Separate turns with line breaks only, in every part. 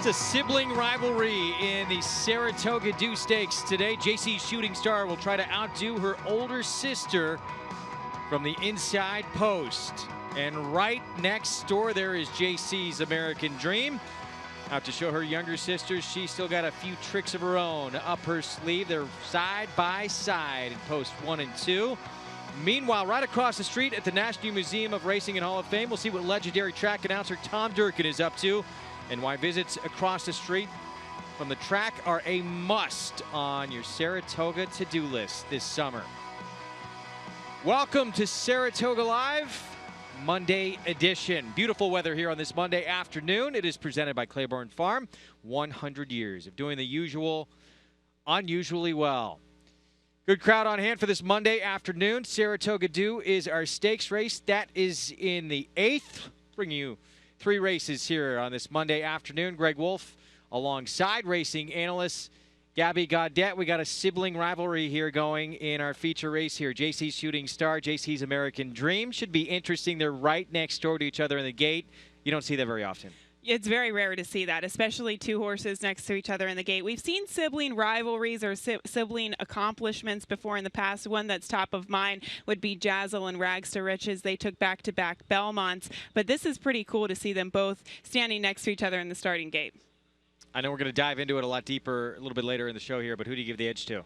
It's a sibling rivalry in the Saratoga Dew Stakes today. JC's Shooting Star will try to outdo her older sister from the inside post. And right next door there is JC's American Dream. Out to show her younger sisters she's still got a few tricks of her own up her sleeve. They're side by side in post 1 and 2. Meanwhile, right across the street at the National Museum of Racing and Hall of Fame, we'll see what legendary track announcer Tom Durkin is up to and why visits across the street from the track are a must on your Saratoga to-do list this summer. Welcome to Saratoga Live, Monday edition. Beautiful weather here on this Monday afternoon. It is presented by Claiborne Farm. 100 years of doing the usual unusually well. Good crowd on hand for this Monday afternoon. Saratoga Dew is our stakes race. That is in the 8th. Bringing you 3 races here on this Monday afternoon. Greg Wolf alongside racing analyst Gabby Gaudet. We got a sibling rivalry here going in our feature race here. JC's Shooting Star, JC's American Dream. Should be interesting. They're right next door to each other in the gate. You don't see that very often.
It's very rare to see that, especially 2 horses next to each other in the gate. We've seen sibling rivalries or sibling accomplishments before in the past. One that's top of mind would be Jazzle and Rags to Riches. They took back-to-back Belmonts, but this is pretty cool to see them both standing next to each other in the starting gate.
I know we're going to dive into it a lot deeper a little bit later in the show here, but who do you give the edge to?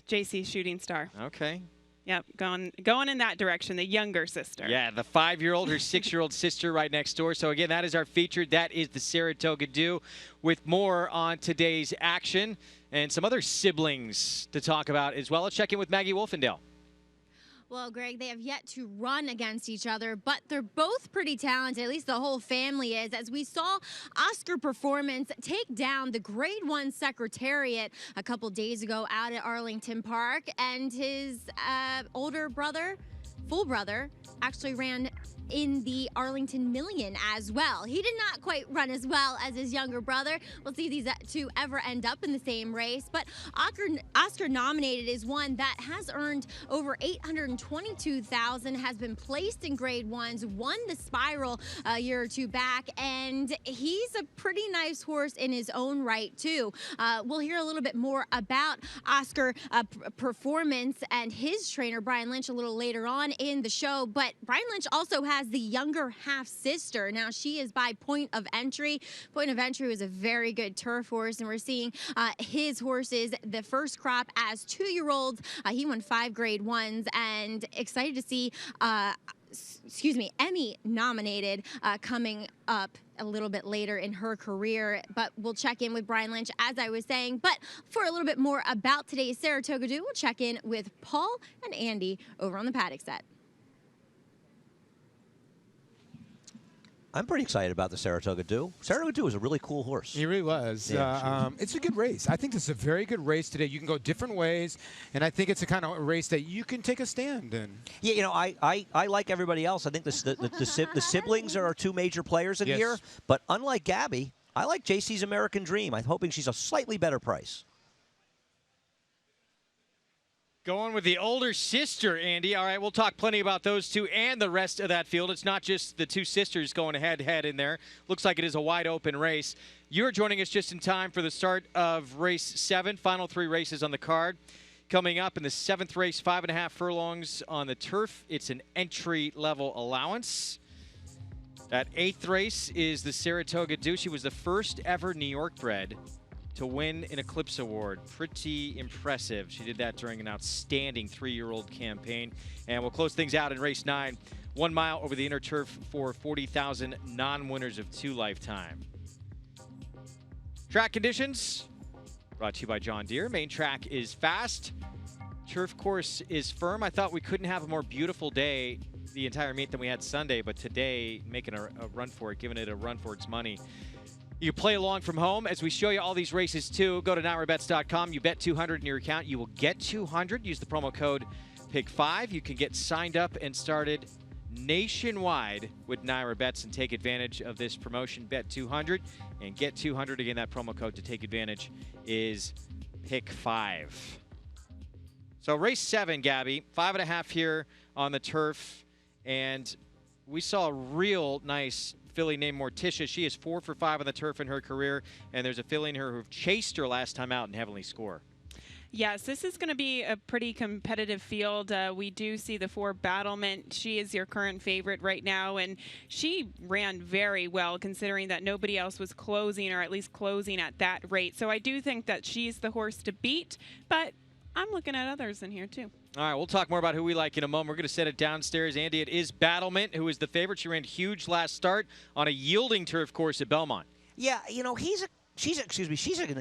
JC's Shooting Star.
Okay.
Yep, going in that direction, the younger sister.
Yeah, the 5-year-old, her 6-year-old sister right next door. So, again, that is our feature. That is the Saratoga Dew, with more on today's action and some other siblings to talk about as well. Let's check in with Maggie Wolfendale.
Well, Greg, they have yet to run against each other, but they're both pretty talented, at least the whole family is, as we saw Oscar Performance take down the Grade 1 Secretariat a couple days ago out at Arlington Park, and his older brother, full brother, actually ran in the Arlington Million as well. He did not quite run as well as his younger brother. We'll see if these two ever end up in the same race, but Oscar nominated is one that has earned over $822,000, has been placed in Grade 1s, won the Spiral a year or 2 back, and he's a pretty nice horse in his own right too. We'll hear a little bit more about Oscar Performance and his trainer Brian Lynch a little later on in the show, but Brian Lynch also has the younger half-sister. Now, she is by Point of Entry. Point of Entry was a very good turf horse, and we're seeing his horses, the first crop as 2-year-olds. He won 5 Grade 1s, and excited to see Emmy nominated coming up a little bit later in her career, but we'll check in with Brian Lynch, as I was saying. But for a little bit more about today's Saratoga Dew, we'll check in with Paul and Andy over on the paddock set.
I'm pretty excited about the Saratoga Dew. Saratoga Dew is a really cool horse.
He really was.
Yeah,
it's a good race. I think this is a very good race today. You can go different ways, and I think it's a kind of race that you can take a stand in.
Yeah, you know, I like everybody else. I think the siblings are our 2 major players in here. But unlike Gabby, I like JC's American Dream. I'm hoping she's a slightly better price.
Going with the older sister, Andy. All right, we'll talk plenty about those 2 and the rest of that field. It's not just the 2 sisters going head-to-head in there. Looks like it is a wide-open race. You're joining us just in time for the start of race 7. Final 3 races on the card. Coming up in the 7th race, 5.5 furlongs on the turf. It's an entry-level allowance. That 8th race is the Saratoga Dew. She was the first ever New York bred to win an Eclipse Award. Pretty impressive. She did that during an outstanding 3-year-old campaign. And we'll close things out in race 9. 1 mile over the inner turf for 40,000 non-winners of 2 lifetime. Track conditions brought to you by John Deere. Main track is fast. Turf course is firm. I thought we couldn't have a more beautiful day the entire meet than we had Sunday, but today making a run for it, giving it a run for its money. You play along from home as we show you all these races too. Go to NYRABets.com. You bet 200 in your account. You will get 200. Use the promo code PIG5. You can get signed up and started nationwide with NYRA Bets and take advantage of this promotion. Bet 200 and get 200. Again, that promo code to take advantage is PIG5. So race 7, Gabby, 5.5 here on the turf, and we saw a real nice filly named Morticia. She is 4 for 5 on the turf in her career, and there's a filly in her who chased her last time out in Heavenly Score.
Yes, this is going to be a pretty competitive field. We do see the 4 Battlement. She is your current favorite right now, and she ran very well considering that nobody else was closing, or at least closing at that rate. So I do think that she's the horse to beat, but I'm looking at others in here too.
All right, we'll talk more about who we like in a moment. We're going to set it downstairs. Andy, it is Battlement, who is the favorite. She ran huge last start on a yielding turf course at Belmont.
Yeah, you know, she's a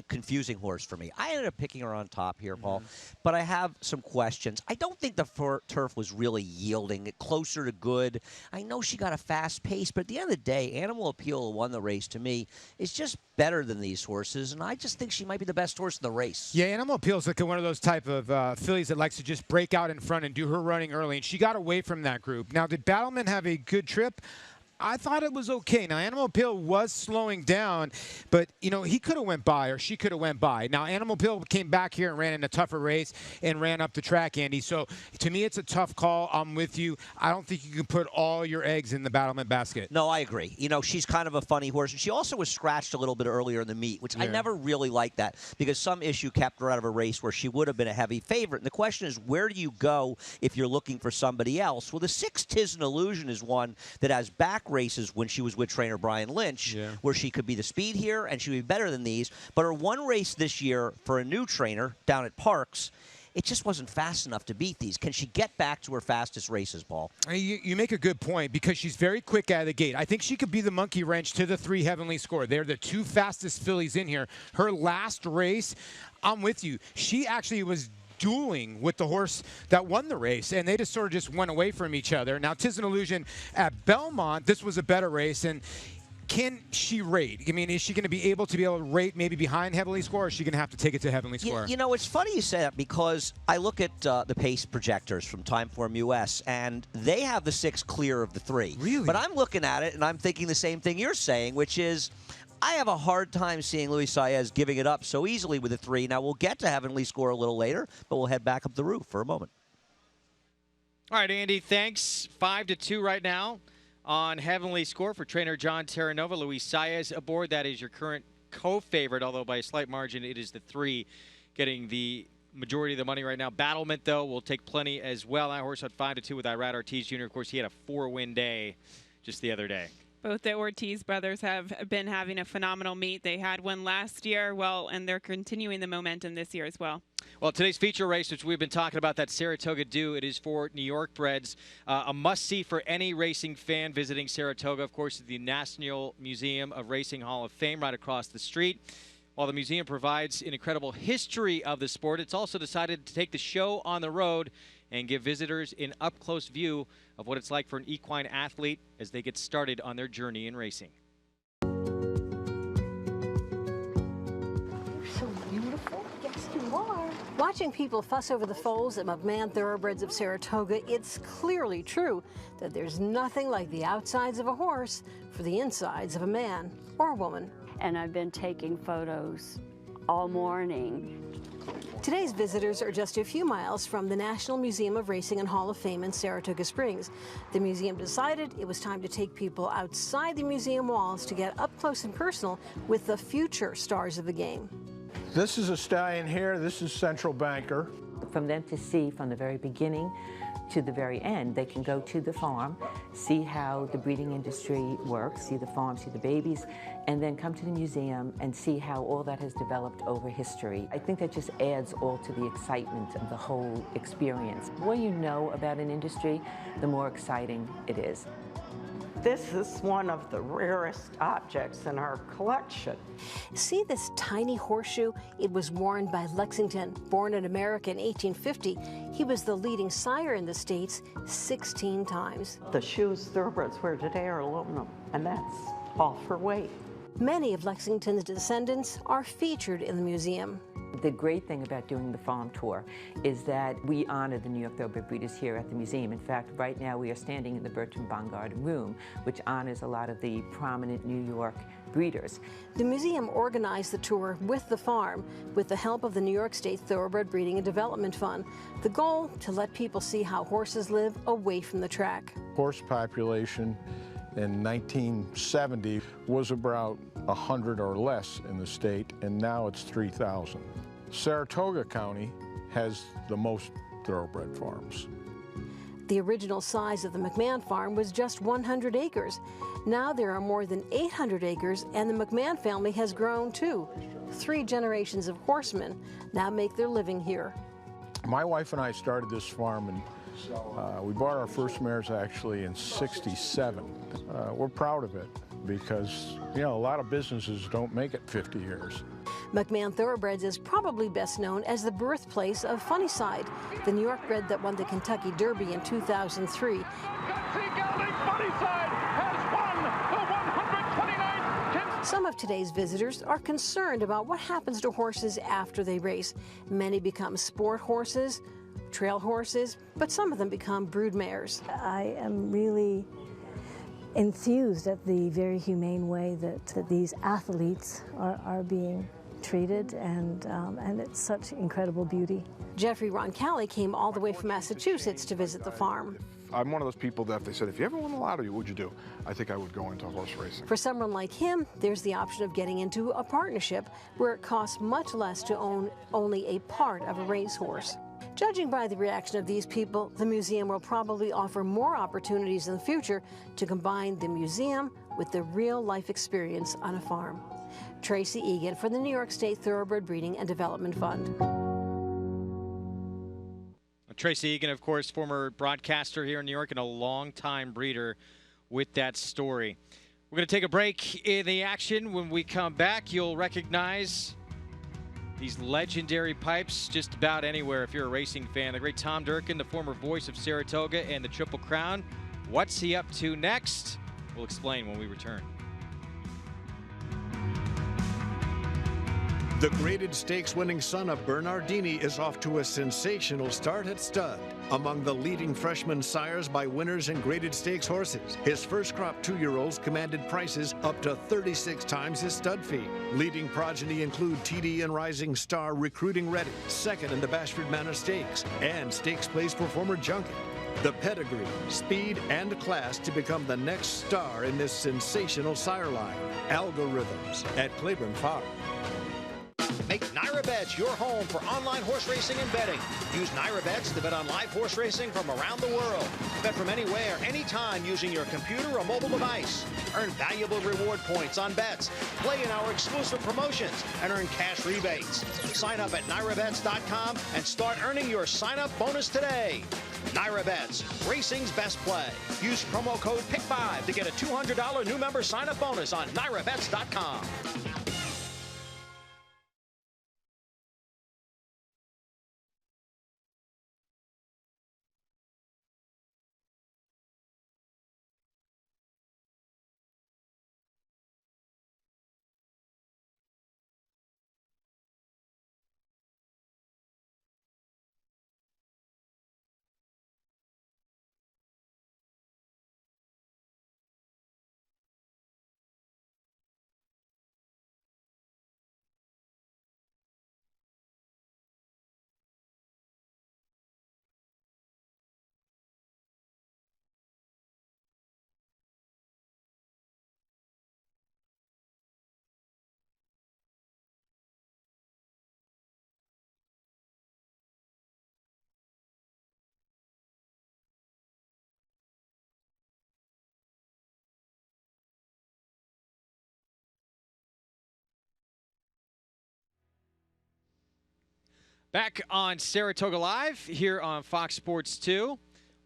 confusing horse for me. I ended up picking her on top here, Paul, but I have some questions. I don't think the turf was really yielding, closer to good. I know she got a fast pace, but at the end of the day, Animal Appeal won the race. To me, is just better than these horses, and I just think she might be the best horse in the race.
Yeah, Animal Appeal's like one of those type of fillies that likes to just break out in front and do her running early, and she got away from that group. Now, did Battlement have a good trip? I thought it was okay. Now, Animal Appeal was slowing down, but, you know, he could have went by, or she could have went by. Now, Animal Appeal came back here and ran in a tougher race and ran up the track, Andy. So, to me, it's a tough call. I'm with you. I don't think you can put all your eggs in the Battlement basket.
No, I agree. You know, she's kind of a funny horse. And she also was scratched a little bit earlier in the meet, which I never really liked that because some issue kept her out of a race where she would have been a heavy favorite. And the question is, where do you go if you're looking for somebody else? Well, the 6 'Tis an Illusion is one that has back races when she was with trainer Brian Lynch, where she could be the speed here and she would be better than these. But her one race this year for a new trainer down at Parks, it just wasn't fast enough to beat these. Can she get back to her fastest races, Paul?
You make a good point because she's very quick out of the gate. I think she could be the monkey wrench to the 3 Heavenly Score. They're the 2 fastest fillies in here. Her last race, I'm with you. She actually was dueling with the horse that won the race, and they just sort of just went away from each other. Now, 'Tis an Illusion at Belmont, this was a better race, and can she rate? I mean, is she going to be able to rate maybe behind Heavenly Score, or is she going to have to take it to Heavenly Score?
You know, it's funny you say that because I look at the pace projectors from Timeform US, and they have the 6 clear of the 3.
Really?
But I'm looking at it, and I'm thinking the same thing you're saying, which is I have a hard time seeing Luis Saez giving it up so easily with a 3. Now, we'll get to Heavenly Score a little later, but we'll head back up the roof for a moment.
All right, Andy, thanks. 5-2 right now on Heavenly Score for trainer John Terranova. Luis Saez aboard. That is your current co-favorite, although by a slight margin it is the 3 getting the majority of the money right now. Battlement, though, will take plenty as well. That horse had 5-2 with Irad Ortiz Jr. Of course, he had a 4-win day just the other day.
Both the Ortiz brothers have been having a phenomenal meet. They had one last year, and they're continuing the momentum this year as well.
Well, today's feature race, which we've been talking about, that Saratoga Dew, it is for New York breds. A must-see for any racing fan visiting Saratoga. Of course, the National Museum of Racing Hall of Fame right across the street. While the museum provides an incredible history of the sport, it's also decided to take the show on the road and give visitors an up-close view of what it's like for an equine athlete as they get started on their journey in racing.
You're so beautiful. Yes, you are. Watching people fuss over the foals at McMahon Thoroughbreds of Saratoga, it's clearly true that there's nothing like the outsides of a horse for the insides of a man or a woman.
And I've been taking photos all morning.
Today's visitors are just a few miles from the National Museum of Racing and Hall of Fame in Saratoga Springs. The museum decided it was time to take people outside the museum walls to get up close and personal with the future stars of the game.
This is a stallion here. This is Central Banker.
From them to see from the very beginning to the very end, they can go to the farm, see how the breeding industry works, see the farm, see the babies, and then come to the museum and see how all that has developed over history. I think that just adds all to the excitement of the whole experience. The more you know about an industry, the more exciting it is.
This is one of the rarest objects in our collection.
See this tiny horseshoe? It was worn by Lexington. Born in America in 1850, he was the leading sire in the States 16 times.
The shoes thoroughbreds wear today are aluminum, and that's all for weight.
Many of Lexington's descendants are featured in the museum.
The great thing about doing the farm tour is that we honor the New York Thoroughbred breeders here at the museum. In fact, right now we are standing in the Bertram Bongard room, which honors a lot of the prominent New York breeders.
The museum organized the tour with the farm with the help of the New York State Thoroughbred Breeding and Development Fund. The goal, to let people see how horses live away from the track.
Horse population in 1970 was about 100 or less in the state, and now it's 3,000. Saratoga County has the most thoroughbred farms.
The original size of the McMahon farm was just 100 acres. Now there are more than 800 acres, and the McMahon family has grown too. 3 generations of horsemen now make their living here.
My wife and I started this farm, and we bought our first mares actually in '67. We're proud of it because, you know, a lot of businesses don't make it 50 years.
McMahon Thoroughbreds is probably best known as the birthplace of Funnyside, the New York bred that won the Kentucky Derby in 2003. Some of today's visitors are concerned about what happens to horses after they race. Many become sport horses, trail horses, but some of them become brood mares.
I am really enthused at the very humane way that these athletes are being treated, and it's such incredible beauty.
Jeffrey Roncalli came all the way from Massachusetts to visit the farm.
I'm one of those people that if they said, if you ever won the lottery, what would you do? I think I would go into horse racing.
For someone like him, there's the option of getting into a partnership where it costs much less to own only a part of a racehorse. Judging by the reaction of these people, the museum will probably offer more opportunities in the future to combine the museum with the real-life experience on a farm. Tracy Egan for the New York State Thoroughbred Breeding and Development Fund.
Tracy Egan, of course, former broadcaster here in New York and a longtime breeder with that story. We're going to take a break in the action. When we come back, you'll recognize these legendary pipes just about anywhere if you're a racing fan. The great Tom Durkin, the former voice of Saratoga and the Triple Crown. What's he up to next? We'll explain when we return.
The graded stakes winning son of Bernardini is off to a sensational start at stud. Among the leading freshman sires by winners in graded stakes horses, his first crop 2-year-olds commanded prices up to 36 times his stud fee. Leading progeny include TD and Rising Star Recruiting Ready, second in the Bashford Manor Stakes, and stakes place performer Junket. The pedigree, speed, and class to become the next star in this sensational sire line. Algorithms at Claiborne Farm.
Make NyraBets your home for online horse racing and betting. Use NyraBets to bet on live horse racing from around the world. Bet from anywhere, anytime using your computer or mobile device. Earn valuable reward points on bets. Play in our exclusive promotions and earn cash rebates. Sign up at NyraBets.com and start earning your sign-up bonus today. NyraBets, racing's best play. Use promo code PICK5 to get a $200 new member sign-up bonus on NyraBets.com.
Back on Saratoga Live here on Fox Sports 2.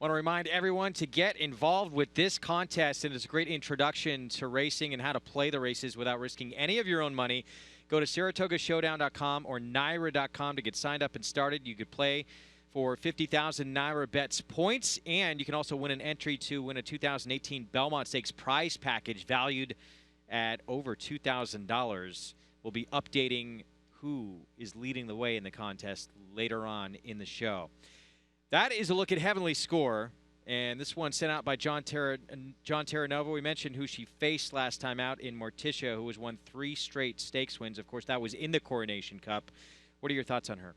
Want to remind everyone to get involved with this contest, and it's a great introduction to racing and how to play the races without risking any of your own money. Go to SaratogaShowdown.com or Naira.com to get signed up and started. You could play for 50,000 Naira Bets points, and you can also win an entry to win a 2018 Belmont Stakes prize package valued at over $2,000. We'll be updating who is leading the way in the contest later on in the show. That is a look at Heavenly Score, and this one sent out by John Terranova. We mentioned who she faced last time out in Morticia, who has won 3 straight stakes wins. Of course, that was in the Coronation Cup. What are your thoughts on her?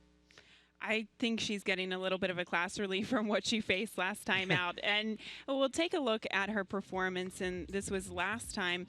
I think she's getting a little bit of a class relief from what she faced last time out. And we'll take a look at her performance, and this was last time.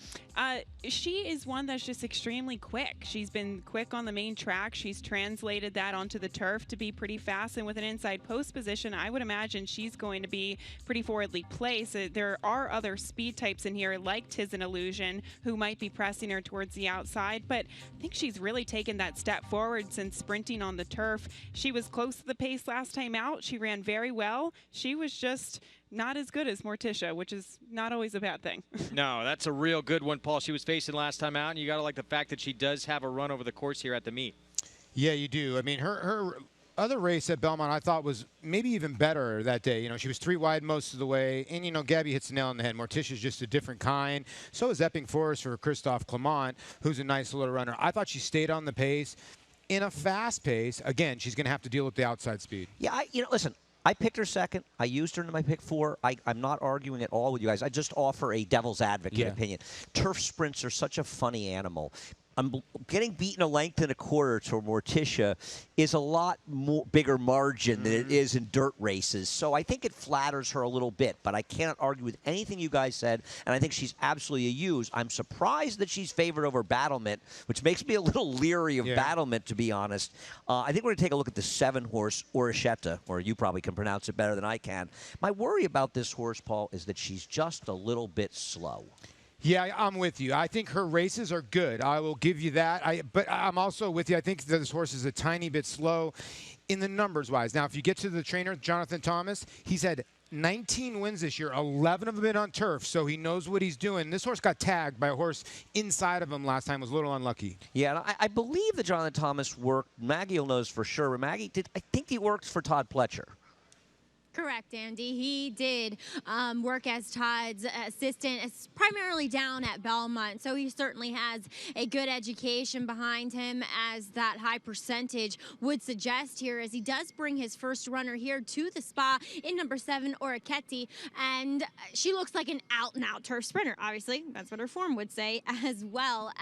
She is one that's just extremely quick. She's been quick on the main track. She's translated that onto the turf to be pretty fast, and with an inside post position, I would imagine she's going to be pretty forwardly placed. There are other speed types in here, like Tis an Illusion, who might be pressing her towards the outside, but I think she's really taken that step forward since sprinting on the turf. She was close to the pace last time out. She ran very well. She was just not as good as Morticia, which is not always a bad thing.
No, that's a real good one, Paul. She was facing last time out, and you got to like the fact that she does have a run over the course here at the meet.
Yeah, you do. I mean, her other race at Belmont I thought was maybe even better that day. You know, she was 3 wide most of the way, and, you know, Gabby hits the nail on the head. Morticia's just a different kind. So is Epping Forest for Christophe Clement, who's a nice little runner. I thought she stayed on the pace. In a fast pace, again, she's going to have to deal with the outside speed.
Yeah, listen, I picked her second. I used her in my pick 4. I'm not arguing at all with you guys. I just offer a devil's advocate opinion. Turf sprints are such a funny animal. Getting beaten a length and a quarter to Morticia is a lot bigger margin than it is in dirt races. So I think it flatters her a little bit, but I cannot argue with anything you guys said, and I think she's absolutely a use. I'm surprised that she's favored over Battlement, which makes me a little leery of Battlement, to be honest. I think we're going to take a look at the 7-horse Orishetta, or you probably can pronounce it better than I can. My worry about this horse, Paul, is that she's just a little bit slow.
Yeah, I'm with you. I think her races are good. I will give you that. But I'm also with you. I think this horse is a tiny bit slow in the numbers-wise. Now, if you get to the trainer, Jonathan Thomas, he's had 19 wins this year, 11 of them been on turf, so he knows what he's doing. This horse got tagged by a horse inside of him last time, was a little unlucky.
Yeah, and I believe that Jonathan Thomas worked, Maggie knows for sure, but Maggie did, I think he worked for Todd Pletcher.
Correct, Andy. He did work as Todd's assistant, primarily down at Belmont. So he certainly has a good education behind him, as that high percentage would suggest here, as he does bring his first runner here to the spa in number 7, Oriketti. And she looks like an out-and-out turf sprinter. Obviously, that's what her form would say as well.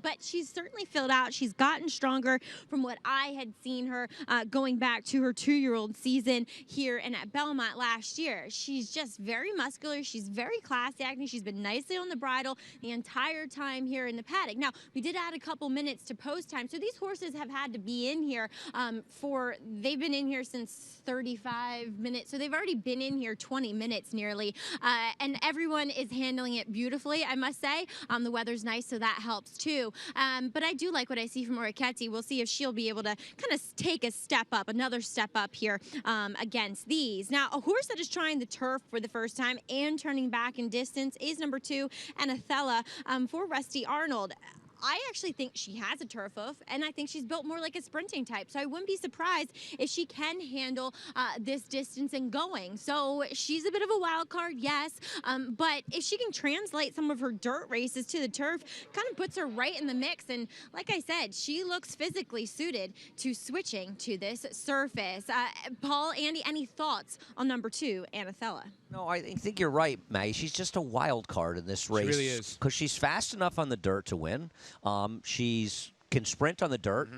But she's certainly filled out. She's gotten stronger from what I had seen her going back to her 2-year-old season here and at Belmont last year. She's just very muscular. She's very classy acting. She's been nicely on the bridle the entire time here in the paddock. Now, we did add a couple minutes to post time, so these horses have had to be in here they've been in here since 35 minutes, so they've already been in here 20 minutes nearly, and everyone is handling it beautifully, I must say. The weather's nice, so that helps too. But I do like what I see from Oriketti. We'll see if she'll be able to kind of take a step up, another step up here against these. Now, a horse that is trying the turf for the first time and turning back in distance is number 2, Anathella, for Rusty Arnold. I actually think she has a turf hoof, and I think she's built more like a sprinting type. So I wouldn't be surprised if she can handle this distance and going. So she's a bit of a wild card, yes, but if she can translate some of her dirt races to the turf, kind of puts her right in the mix. And like I said, she looks physically suited to switching to this surface. Paul, Andy, any thoughts on number 2, Anathella?
No, I think you're right, Maggie. She's just a wild card in this race.
She really is.
Because she's fast enough on the dirt to win. She's can sprint on the dirt.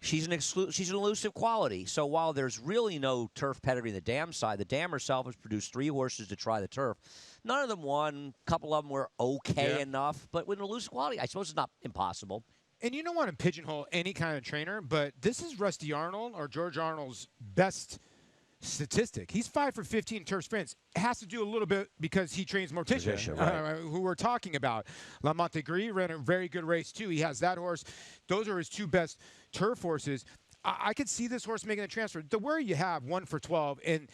She's an elusive quality. So while there's really no turf pedigree in the dam side, the dam herself has produced 3 horses to try the turf. None of them won. A couple of them were okay enough. But with an elusive quality, I suppose it's not impossible.
And you don't want to pigeonhole any kind of trainer, but this is Rusty Arnold, or George Arnold's best statistic. He's 5 for 15 turf sprints. It has to do a little bit because he trains Morticia, who we're talking about. La Montegris ran a very good race too. He has that horse. Those are his 2 best turf horses. I could see this horse making a transfer. The worry you have, 1 for 12, and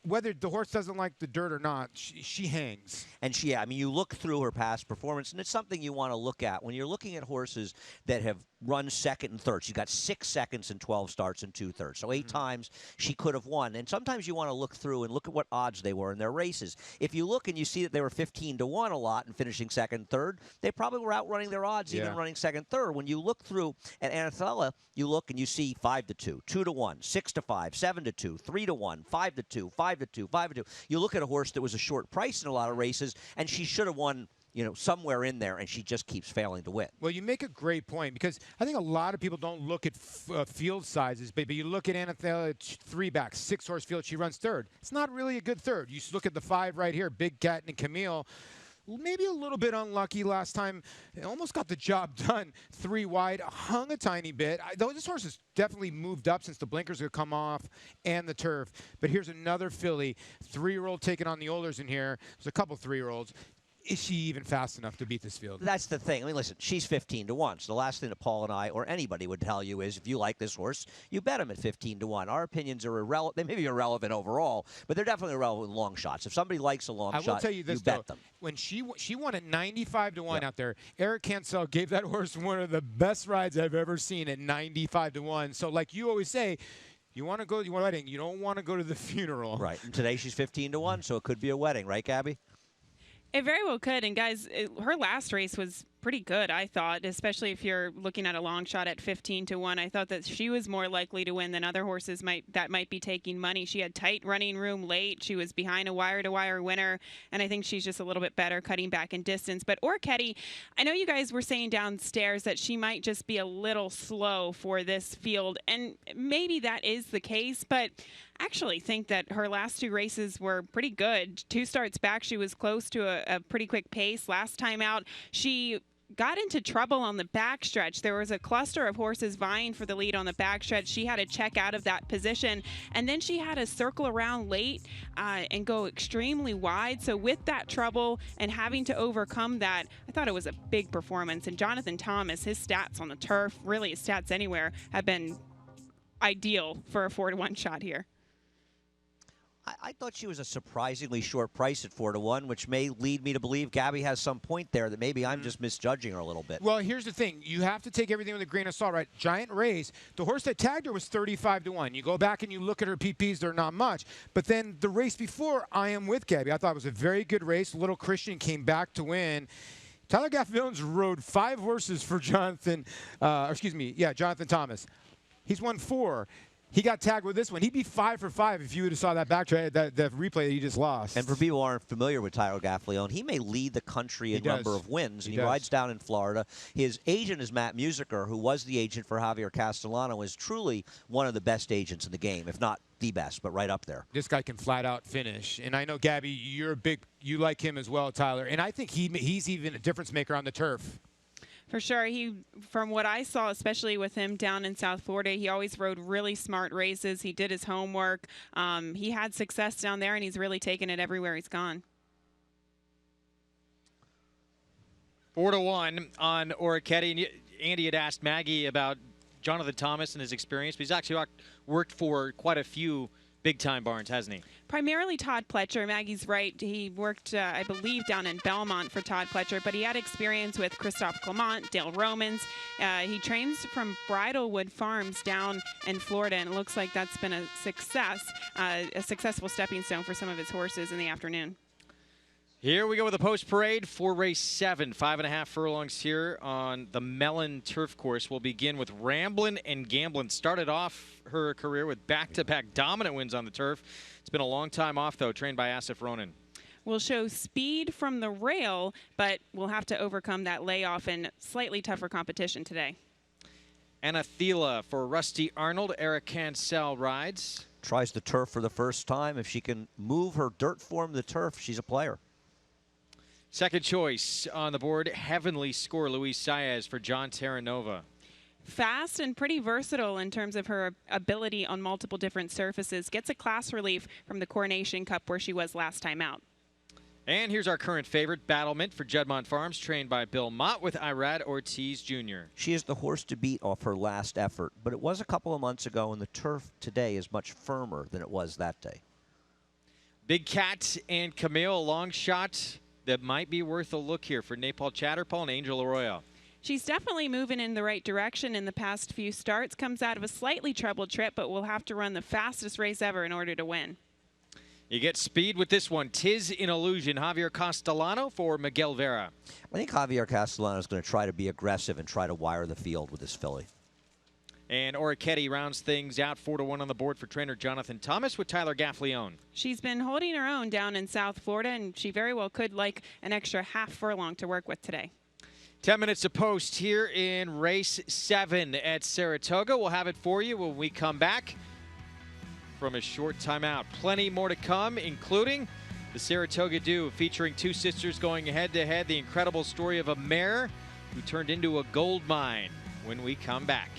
whether the horse doesn't like the dirt or not, she hangs.
And I mean, you look through her past performance, and it's something you want to look at. When you're looking at horses that have run second and third, she got 6 seconds in 12 starts and 2/3. So 8 times she could have won. And sometimes you want to look through and look at what odds they were in their races. If you look and you see that they were 15-1 a lot in finishing second, third, they probably were outrunning their odds even running second, third. When you look through at Anathella, you look and you see 5-2, 2-1, 6-5, 7-2, 3-1, 5-2, 5-2, 5-2. You look at a horse that was a short price in a lot of races, and she should have won somewhere in there, and she just keeps failing to win.
Well, you make a great point, because I think a lot of people don't look at field sizes, but you look at Anathela, 3-back, 6-horse field, she runs third. It's not really a good third. You look at the 5 right here, Big Cat and Camille. Maybe a little bit unlucky last time. It almost got the job done. 3 wide, hung a tiny bit. This horse has definitely moved up since the blinkers have come off and the turf. But here's another filly, 3-year-old taking on the olders in here. There's a couple 3-year-olds. Is she even fast enough to beat this field?
That's the thing. I mean, listen, she's 15-1. So the last thing that Paul and I or anybody would tell you is if you like this horse, you bet him at 15-1. Our opinions are irrelevant. They may be irrelevant overall, but they're definitely irrelevant in long shots. If somebody likes a long shot,
I will tell you this,
bet
though.
them.
When she won at 95-1 out there, Eric Cancel gave that horse one of the best rides I've ever seen at 95-1. So like you always say, you want to go to a wedding, you don't want to go to the funeral.
Right. And today she's 15-1, so it could be a wedding, right, Gabby?
It very well could. And, guys, her last race was pretty good, I thought, especially if you're looking at a long shot at 15-1. I thought that she was more likely to win than other horses that might be taking money. She had tight running room late. She was behind a wire-to-wire winner, and I think she's just a little bit better cutting back in distance. But Orchetti, I know you guys were saying downstairs that she might just be a little slow for this field, and maybe that is the case, but I actually think that her last 2 races were pretty good. 2 starts back, she was close to a pretty quick pace. Last time out, she got into trouble on the backstretch. There was a cluster of horses vying for the lead on the backstretch. She had to check out of that position, and then she had to circle around late and go extremely wide. So with that trouble and having to overcome that, I thought it was a big performance. And Jonathan Thomas, his stats on the turf, really his stats anywhere, have been ideal for a 4-1 shot here.
I thought she was a surprisingly short price at 4-1, which may lead me to believe Gabby has some point there that maybe I'm just misjudging her a little bit.
Well, here's the thing. You have to take everything with a grain of salt, right? Giant Race, the horse that tagged her was 35-1. You go back and you look at her PPs, they're not much. But then the race before, I am with Gabby. I thought it was a very good race. Little Christian came back to win. Tyler Gaff-Jones rode 5 horses for Jonathan Thomas. He's won 4. He got tagged with this one. He'd be 5 for 5 if you would have saw that backtrack, that replay that he just lost.
And for people who aren't familiar with Tyler Gaff-Leone, he may lead the country in number of wins. And he rides down in Florida. His agent is Matt Musiker, who was the agent for Javier Castellano, is truly one of the best agents in the game, if not the best, but right up there.
This guy can flat out finish. And I know, Gabby, you like him as well, Tyler. And I think he's even a difference maker on the turf.
For sure. From what I saw, especially with him down in South Florida, he always rode really smart races. He did his homework. He had success down there, and he's really taken it everywhere he's gone.
4-1 on Orchetti. Andy had asked Maggie about Jonathan Thomas and his experience, but he's actually worked for quite a few big-time barns, hasn't he?
Primarily Todd Pletcher. Maggie's right. He worked, I believe, down in Belmont for Todd Pletcher, but he had experience with Christophe Clement, Dale Romans. He trains from Bridlewood Farms down in Florida, and it looks like that's been a success, a successful stepping stone for some of his horses in the afternoon.
Here we go with the post parade for race 7, 5.5 furlongs here on the Mellon Turf Course. We'll begin with Ramblin' and Gamblin'. Started off her career with back-to-back dominant wins on the turf. It's been a long time off, though, trained by Asif Ronan.
Will show speed from the rail, but we'll have to overcome that layoff in slightly tougher competition today.
Anathela for Rusty Arnold. Eric Cancel rides.
Tries the turf for the first time. If she can move her dirt form to the turf, she's a player.
Second choice on the board, Heavenly Score, Luis Saez for John Terranova.
Fast and pretty versatile in terms of her ability on multiple different surfaces. Gets a class relief from the Coronation Cup where she was last time out.
And here's our current favorite, Battlement for Juddmonte Farms, trained by Bill Mott with Irad Ortiz Jr.
She is the horse to beat off her last effort, but it was a couple of months ago, and the turf today is much firmer than it was that day.
Big Cat and Camille, a long shot that might be worth a look here for Napal Chatterpaul and Angel Arroyo.
She's definitely moving in the right direction in the past few starts. Comes out of a slightly troubled trip, but will have to run the fastest race ever in order to win.
You get speed with this one. Tis in Illusion, Javier Castellano for Miguel Vera.
I think Javier Castellano is going to try to be aggressive and try to wire the field with this filly.
And Oriketti rounds things out 4-1 on the board for trainer Jonathan Thomas with Tyler Gaffleone.
She's been holding her own down in South Florida, and she very well could like an extra half furlong to work with today.
10 minutes to post here in race 7 at Saratoga. We'll have it for you when we come back from a short timeout. Plenty more to come, including the Saratoga Dew, featuring two sisters going head-to-head. The incredible story of a mare who turned into a gold mine when we come back.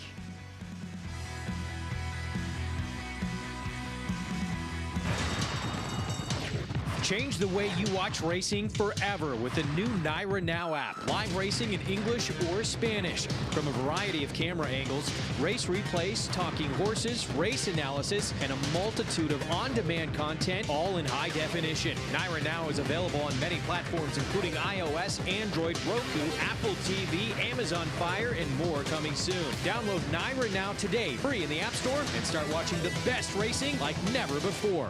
Change the way you watch racing forever with the new Naira Now app. Live racing in English or Spanish from a variety of camera angles, race replays, talking horses, race analysis, and a multitude of on-demand content, all in high definition. Naira Now is available on many platforms, including iOS, Android, Roku, Apple TV, Amazon Fire, and more coming soon. Download Naira Now today, free in the App Store, and start watching the best racing like never before.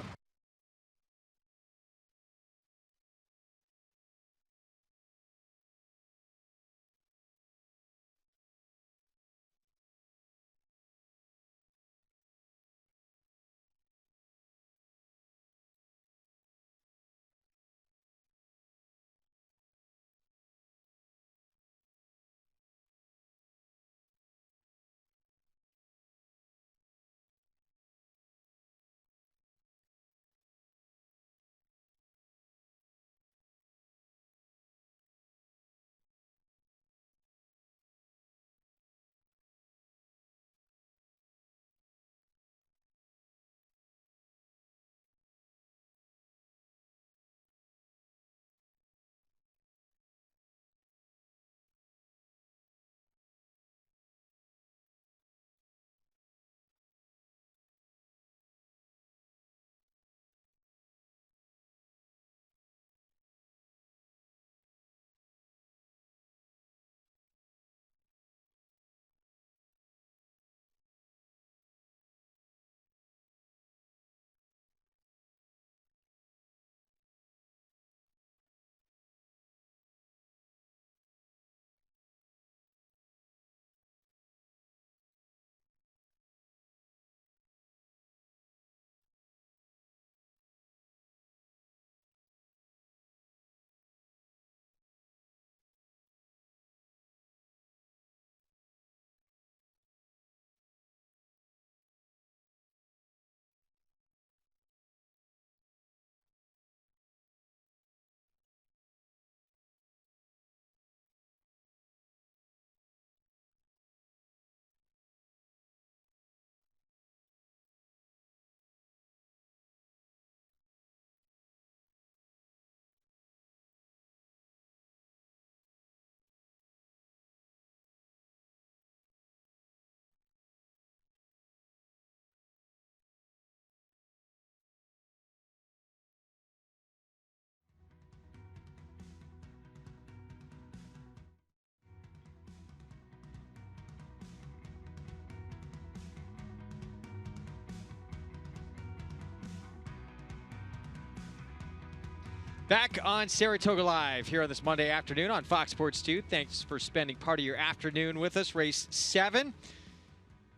Back on Saratoga Live here on this Monday afternoon on Fox Sports 2. Thanks for spending part of your afternoon with us. Race 7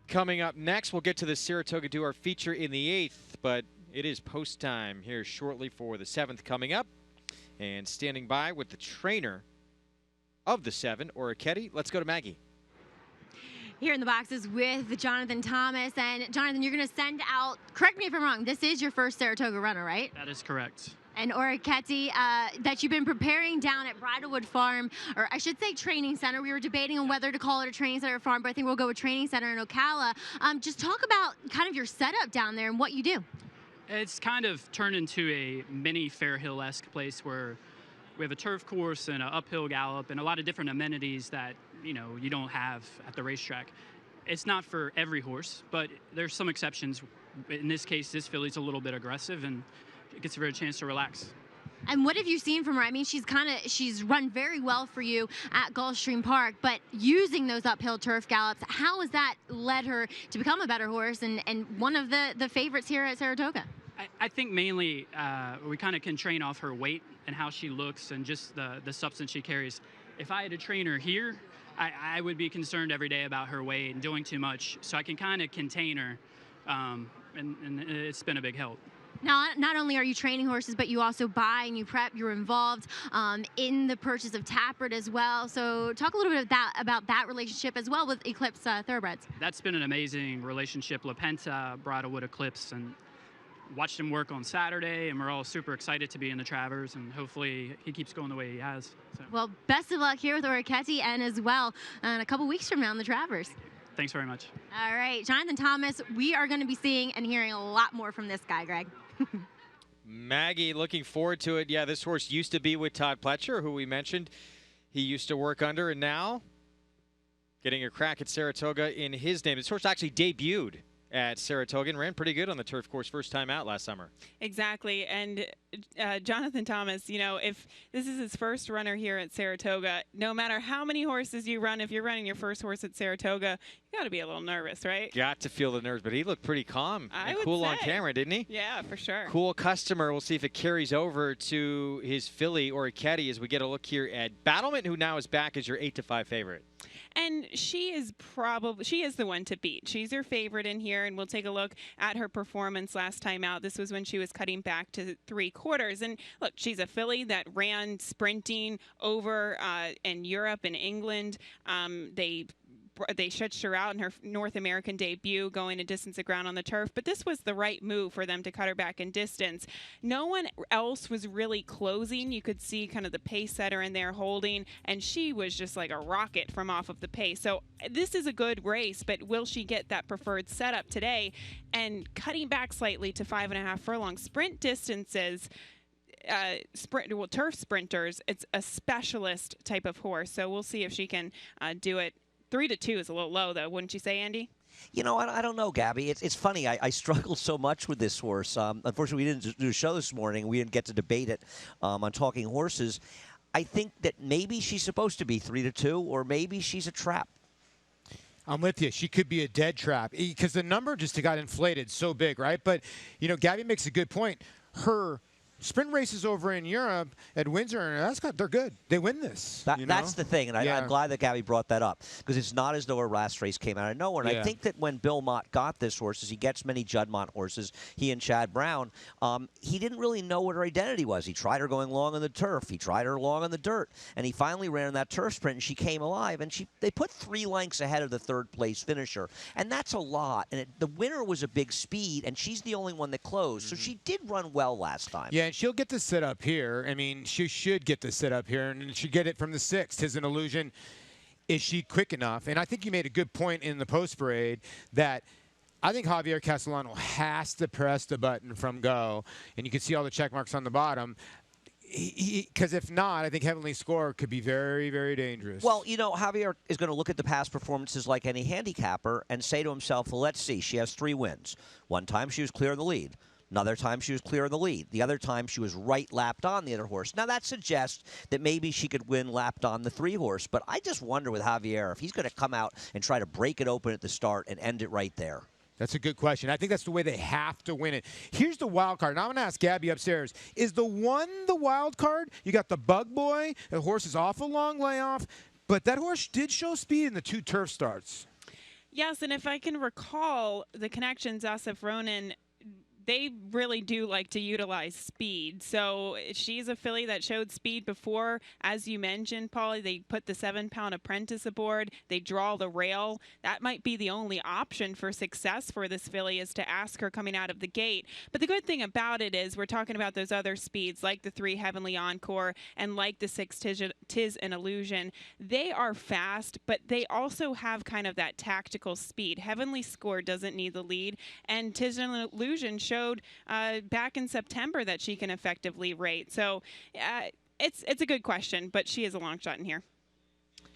coming up next. We'll get to the Saratoga Dew, our feature in the 8th, but it is post time here shortly for the 7th coming up. And standing by with the trainer of the 7, Oriketti. Let's go to Maggie.
Here in the boxes with Jonathan Thomas. And Jonathan, you're going to send out, correct me if I'm wrong, this is your first Saratoga runner, right?
That is correct.
And Oriketti, that you've been preparing down at Bridlewood Farm, or I should say training center. We were debating on whether to call it a training center or farm, but I think we'll go with training center in Ocala. Just talk about kind of your setup down there and what you do.
It's kind of turned into a mini Fairhill-esque place where we have a turf course and an uphill gallop and a lot of different amenities that, you know, you don't have at the racetrack. It's not for every horse, but there's some exceptions. In this case, this filly's a little bit aggressive and it gets a chance to relax.
And what have you seen from her? I mean, she's run very well for you at Gulfstream Park, but using those uphill turf gallops, how has that led her to become a better horse and one of the favorites here at Saratoga?
I think mainly we kind of can train off her weight and how she looks and just the substance she carries. If I had a trainer here, I would be concerned every day about her weight and doing too much, so I can kind of contain her, and it's been a big help.
Now, not only are you training horses, but you also buy and you prep. You're involved in the purchase of Taproot as well. So talk a little bit about that relationship as well with Eclipse Thoroughbreds.
That's been an amazing relationship. LaPenta brought a wood Eclipse and watched him work on Saturday, and we're all super excited to be in the Travers, and hopefully he keeps going the way he has. So.
Well, best of luck here with Oraketi and as well in a couple weeks from now in the Travers.
Thanks very much.
All right, Jonathan Thomas, we are going to be seeing and hearing a lot more from this guy, Greg.
Maggie, looking forward to it. Yeah, this horse used to be with Todd Pletcher, who we mentioned he used to work under, and now getting a crack at Saratoga in his name. This horse actually debuted at Saratoga and ran pretty good on the turf course first time out last summer.
Exactly. And Jonathan Thomas, you know, if this is his first runner here at Saratoga, no matter how many horses you run, if you're running your first horse at Saratoga, you got to be a little nervous, right?
Got to feel the nerves, but he looked pretty calm and cool on camera, didn't he?
Yeah, for sure.
Cool customer. We'll see if it carries over to his filly, Oraketi, as we get a look here at Battlement, who now is back as your 8-5 favorite.
And she is the one to beat. She's your favorite in here, and we'll take a look at her performance last time out. This was when she was cutting back to 3/4. And look, she's a filly that ran sprinting over in Europe and England. They stretched her out in her North American debut, going a distance of ground on the turf. But this was the right move for them to cut her back in distance. No one else was really closing. You could see kind of the pace setter in there holding, and she was just like a rocket from off of the pace. So this is a good race, but will she get that preferred setup today? And cutting back slightly to 5.5 furlongs. Sprint distances, turf sprinters, it's a specialist type of horse. So we'll see if she can do it. 3-2 is a little low, though, wouldn't you say, Andy?
You know, I don't know, Gabby. It's funny. I struggled so much with this horse. Unfortunately, we didn't do a show this morning. We didn't get to debate it on Talking Horses. I think that maybe she's supposed to be 3-2, or maybe she's a trap.
I'm with you. She could be a dead trap because the number just got inflated so big, right? But, you know, Gabby makes a good point. Her sprint races over in Europe at Windsor, they're good. They win this.
That's the thing, and I'm glad that Gabby brought that up because it's not as though a last race came out of nowhere. And I think that when Bill Mott got this horse, as he gets many Judd Mott horses, he and Chad Brown, he didn't really know what her identity was. He tried her going long on the turf. He tried her long on the dirt. And he finally ran in that turf sprint, and she came alive. And they put 3 lengths ahead of the third-place finisher. And that's a lot. And the winner was a big speed, and she's the only one that closed. So she did run well last time.
Yeah, and she'll get the sit up here. I mean, she should get the sit up here, and she get it from the 6th. Tis an illusion. Is she quick enough? And I think you made a good point in the post parade that I think Javier Castellano has to press the button from go, and you can see all the check marks on the bottom. Because if not, I think Heavenly Score could be very, very dangerous.
Well, you know, Javier is going to look at the past performances like any handicapper and say to himself, well, let's see. She has 3 wins. One time she was clear of the lead. Another time she was clear of the lead. The other time she was right lapped on the other horse. Now that suggests that maybe she could win lapped on the 3 horse. But I just wonder with Javier if he's going to come out and try to break it open at the start and end it right there.
That's a good question. I think that's the way they have to win it. Here's the wild card. Now I'm going to ask Gabby upstairs. Is the 1 the wild card? You got the Bug Boy. The horse is off a long layoff. But that horse did show speed in the 2 turf starts.
Yes, and if I can recall, the connections, Asif Ronan, they really do like to utilize speed. So she's a filly that showed speed before. As you mentioned, Paulie, they put the 7-pound apprentice aboard. They draw the rail. That might be the only option for success for this filly, is to ask her coming out of the gate. But the good thing about it is we're talking about those other speeds like the 3 Heavenly Encore and like the 6 Tis an Illusion. They are fast, but they also have kind of that tactical speed. Heavenly Score doesn't need the lead, and Tis an Illusion showed back in September that she can effectively rate. So it's a good question, but she is a long shot in here.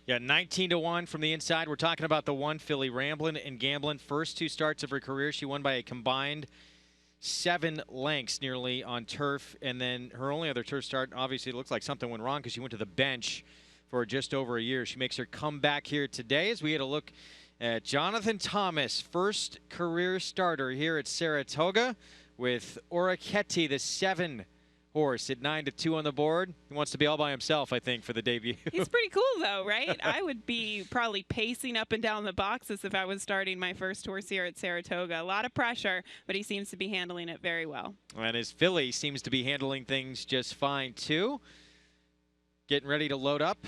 Yeah, 19-1 from the inside. We're talking about the 1 filly, Ramblin' and Gamblin'. First 2 starts of her career, she won by a combined 7 lengths nearly on turf. And then her only other turf start, obviously it looks like something went wrong because she went to the bench for just over a year. She makes her comeback here today as we had a look at Jonathan Thomas, first career starter here at Saratoga with Oraketi, the 7 horse at 9-2 on the board. He wants to be all by himself, I think, for the debut.
He's pretty cool, though, right? I would be probably pacing up and down the boxes if I was starting my first horse here at Saratoga. A lot of pressure, but he seems to be handling it very well.
And his filly seems to be handling things just fine, too. Getting ready to load up.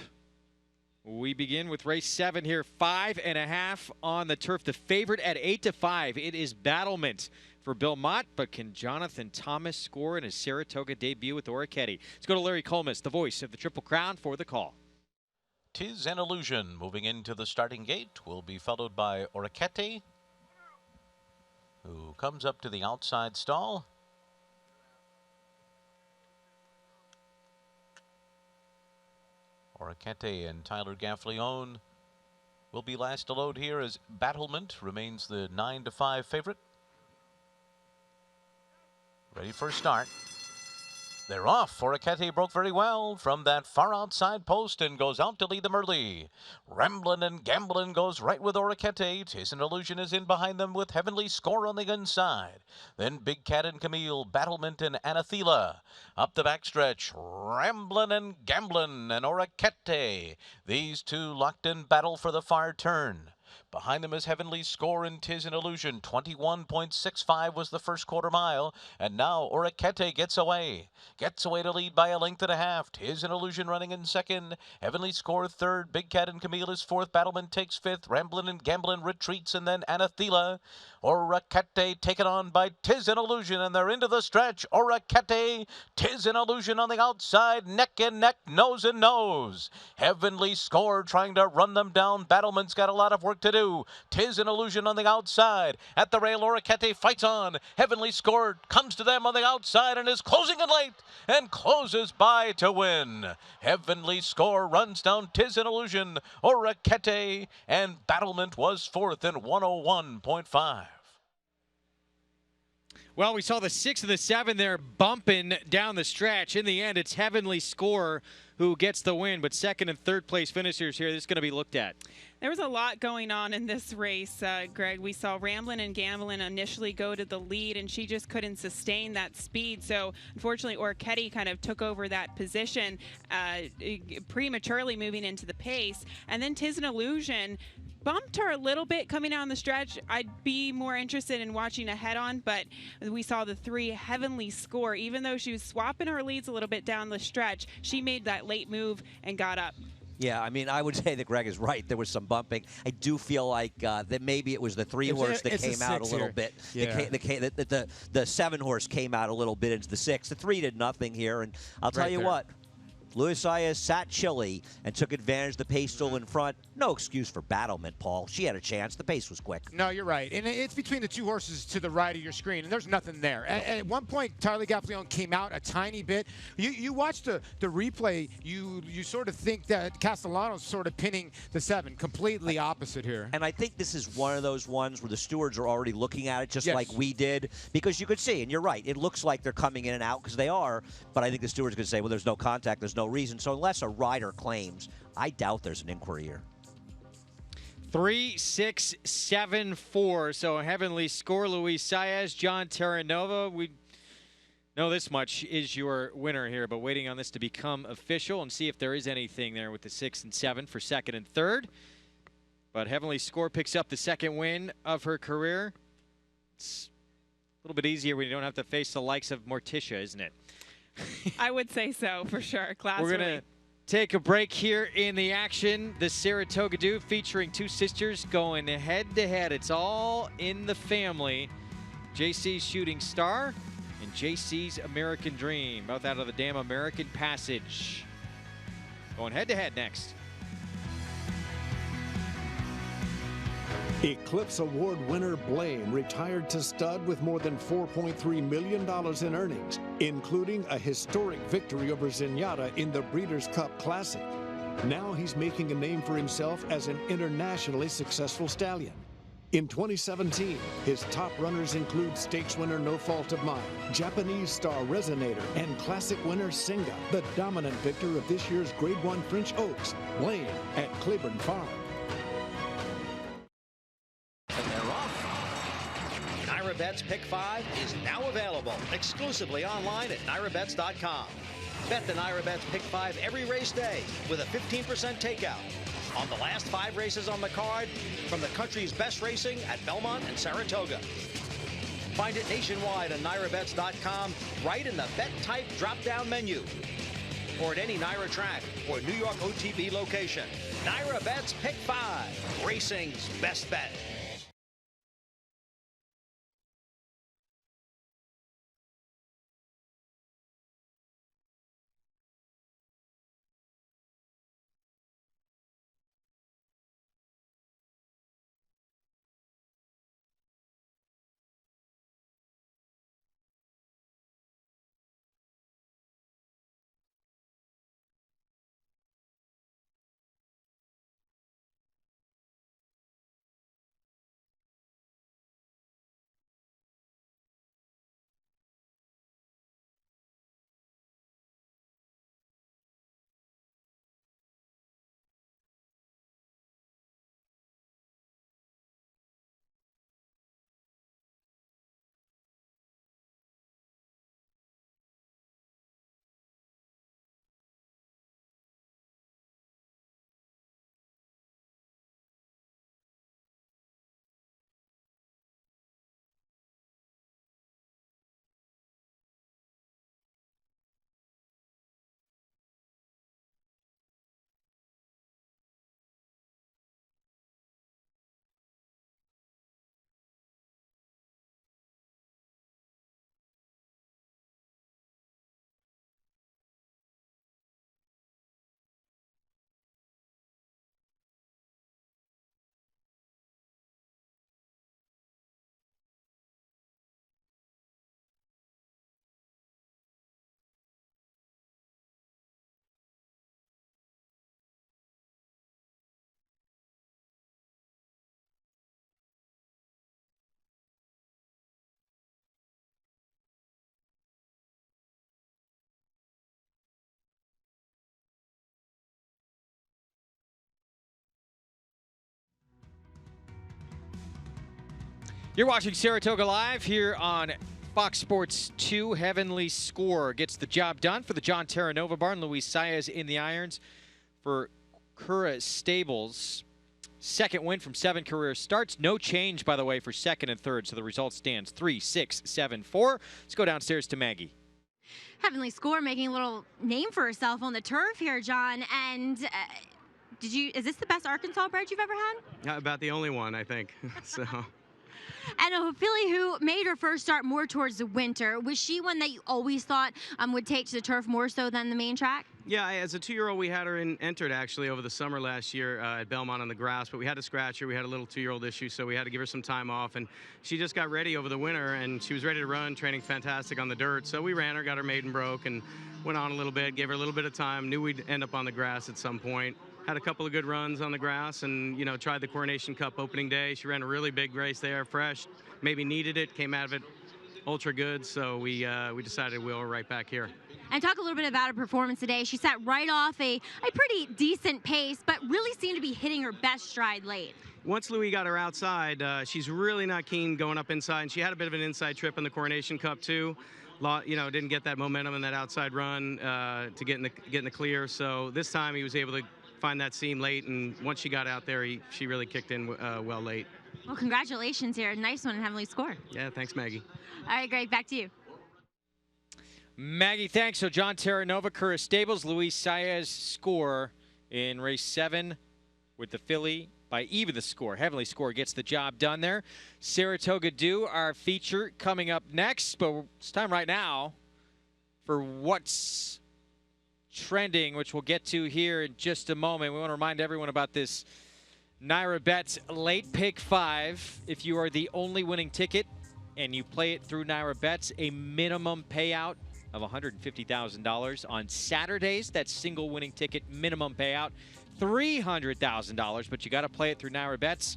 We begin with race 7 here, 5.5 on the turf. The favorite at 8-5. It is Battlement for Bill Mott, but can Jonathan Thomas score in his Saratoga debut with Orecchetti? Let's go to Larry Colmus, the voice of the Triple Crown, for the call.
Tis an Illusion moving into the starting gate will be followed by Orecchetti, who comes up to the outside stall. Orecchetti and Tyler Gaffleone will be last to load here as Battlement remains the 9-5 favorite. Ready for a start. They're off. Orecchetti broke very well from that far outside post and goes out to lead them early. Ramblin' and Gamblin' goes right with Orecchetti. Tis an Illusion is in behind them with Heavenly Score on the inside. Then Big Cat and Camille, Battlement and Anathela. Up the backstretch, Ramblin' and Gamblin' and Orecchetti. These two locked in battle for the far turn. Behind them is Heavenly Score and Tis an Illusion. 21.65 was the first quarter mile. And now Orecchetti gets away. Gets away to lead by a length and a half. Tis an Illusion running in second. Heavenly Score third. Big Cat and Camille is fourth. Battlement takes fifth. Ramblin' and Gamblin' retreats. And then Anathela. Orecchetti taken on by Tis an Illusion. And they're into the stretch. Orecchetti. Tis an Illusion on the outside. Neck and neck. Nose and nose. Heavenly Score trying to run them down. Battlement's got a lot of work to do. Tis an Illusion on the outside. At the rail, Orecchetti fights on. Heavenly Score comes to them on the outside and is closing in late and closes by to win. Heavenly Score runs down Tis an Illusion. Orecchetti and Battlement was fourth in 101.5.
Well, we saw the 6 and the 7 there bumping down the stretch. In the end, it's Heavenly Score who gets the win, but second and third place finishers here, this is going to be looked at.
There was a lot going on in this race, Greg. We saw Ramblin' and Gamblin' initially go to the lead, and she just couldn't sustain that speed. So, unfortunately, Orecchetti kind of took over that position prematurely moving into the pace. And then Tis an Illusion bumped her a little bit coming down the stretch. I'd be more interested in watching a head-on, but we saw the 3 Heavenly Score. Even though she was swapping her leads a little bit down the stretch, she made that late move and got up.
Yeah, I mean, I would say that Greg is right. There was some bumping. I do feel like that maybe it was the 3 horse that came out a little bit.
Yeah.
The 7 horse came out a little bit into the 6. The 3 did nothing here, and I'll tell you what. Luis Saez sat chilly and took advantage of the pace still in front. No excuse for Battlement, Paul. She had a chance. The pace was quick.
No, you're right. And it's between the 2 horses to the right of your screen, and there's nothing there. At one point, Tyler Gaffleone came out a tiny bit. You watch the replay, you sort of think that Castellano's sort of pinning the 7. Completely opposite here.
And I think this is one of those ones where the stewards are already looking at it just like we did, because you could see, and you're right, it looks like they're coming in and out because they are, but I think the stewards could say, well, there's no contact, there's no reason. So unless a rider claims, I doubt there's an inquiry here.
3, 6, 7, 4. So Heavenly Score, Luis Saez, John Terranova. We know this much is your winner here, but waiting on this to become official and see if there is anything there with the 6 and 7 for second and third. But Heavenly Score picks up the second win of her career. It's a little bit easier when you don't have to face the likes of Morticia, isn't it?
I would say so, for sure.
We're going to take a break here in the action. The Saratoga Dew featuring 2 sisters going head-to-head. It's all in the family. JC's Shooting Star and JC's American Dream, both out of the damn American Passage. Going head-to-head next.
Eclipse Award winner Blaine retired to stud with more than $4.3 million in earnings, including a historic victory over Zenyatta in the Breeders' Cup Classic. Now he's making a name for himself as an internationally successful stallion. In 2017, his top runners include stakes winner No Fault of Mine, Japanese star Resonator, and classic winner Singa, the dominant victor of this year's Grade 1 French Oaks. Blaine at Claiborne Farm.
NyraBets Pick 5 is now available exclusively online at NyraBets.com. Bet the NyraBets Pick 5 every race day with a 15% takeout on the last 5 races on the card from the country's best racing at Belmont and Saratoga. Find it nationwide on NyraBets.com right in the Bet Type drop-down menu or at any Nyra track or New York OTB location. NyraBets Pick 5, racing's best bet.
You're watching Saratoga Live here on Fox Sports 2. Heavenly Score gets the job done for the John Terranova barn. Luis Saez in the irons for Cura Stables. Second win from 7 career starts. No change, by the way, for second and third, so the result stands 3-6-7-4. Let's go downstairs to Maggie.
Heavenly Score making a little name for herself on the turf here, John. And is this the best Arkansas bred you've ever had?
About the only one, I think. So.
And a filly who made her first start more towards the winter. Was she one that you always thought would take to the turf more so than the main track?
Yeah, as a 2-year-old, we had her entered actually over the summer last year at Belmont on the grass, but we had to scratch her. We had a little 2-year-old issue, so we had to give her some time off. And she just got ready over the winter, and she was ready to run, training fantastic on the dirt. So we ran her, got her maiden broke, and went on a little bit, gave her a little bit of time. Knew we'd end up on the grass at some point. Had a couple of good runs on the grass and, you know, tried the Coronation Cup opening day. She ran a really big race there, fresh, maybe needed it, came out of it ultra good, so we decided to wheel her right back here.
And talk a little bit about her performance today. She sat right off a pretty decent pace, but really seemed to be hitting her best stride late.
Once Louis got her outside, she's really not keen going up inside, and she had a bit of an inside trip in the Coronation Cup too. You know, didn't get that momentum in that outside run to get in the clear. So this time he was able to find that seam late, and once she got out there, she really kicked in well late.
Well, congratulations here. Nice one, Heavenly Score.
Yeah, thanks, Maggie.
All right, Greg, back to you.
Maggie, thanks. So John Terranova, Cura Stables, Luis Saez Score in race 7 with the filly by even the score. Heavenly Score gets the job done there. Saratoga Dew, our feature coming up next, but it's time right now for what's trending, which we'll get to here in just a moment. We want to remind everyone about this NyraBets late pick 5. If you are the only winning ticket and you play it through NyraBets, a minimum payout of $150,000 on Saturdays. That single winning ticket minimum payout $300,000, but you got to play it through NyraBets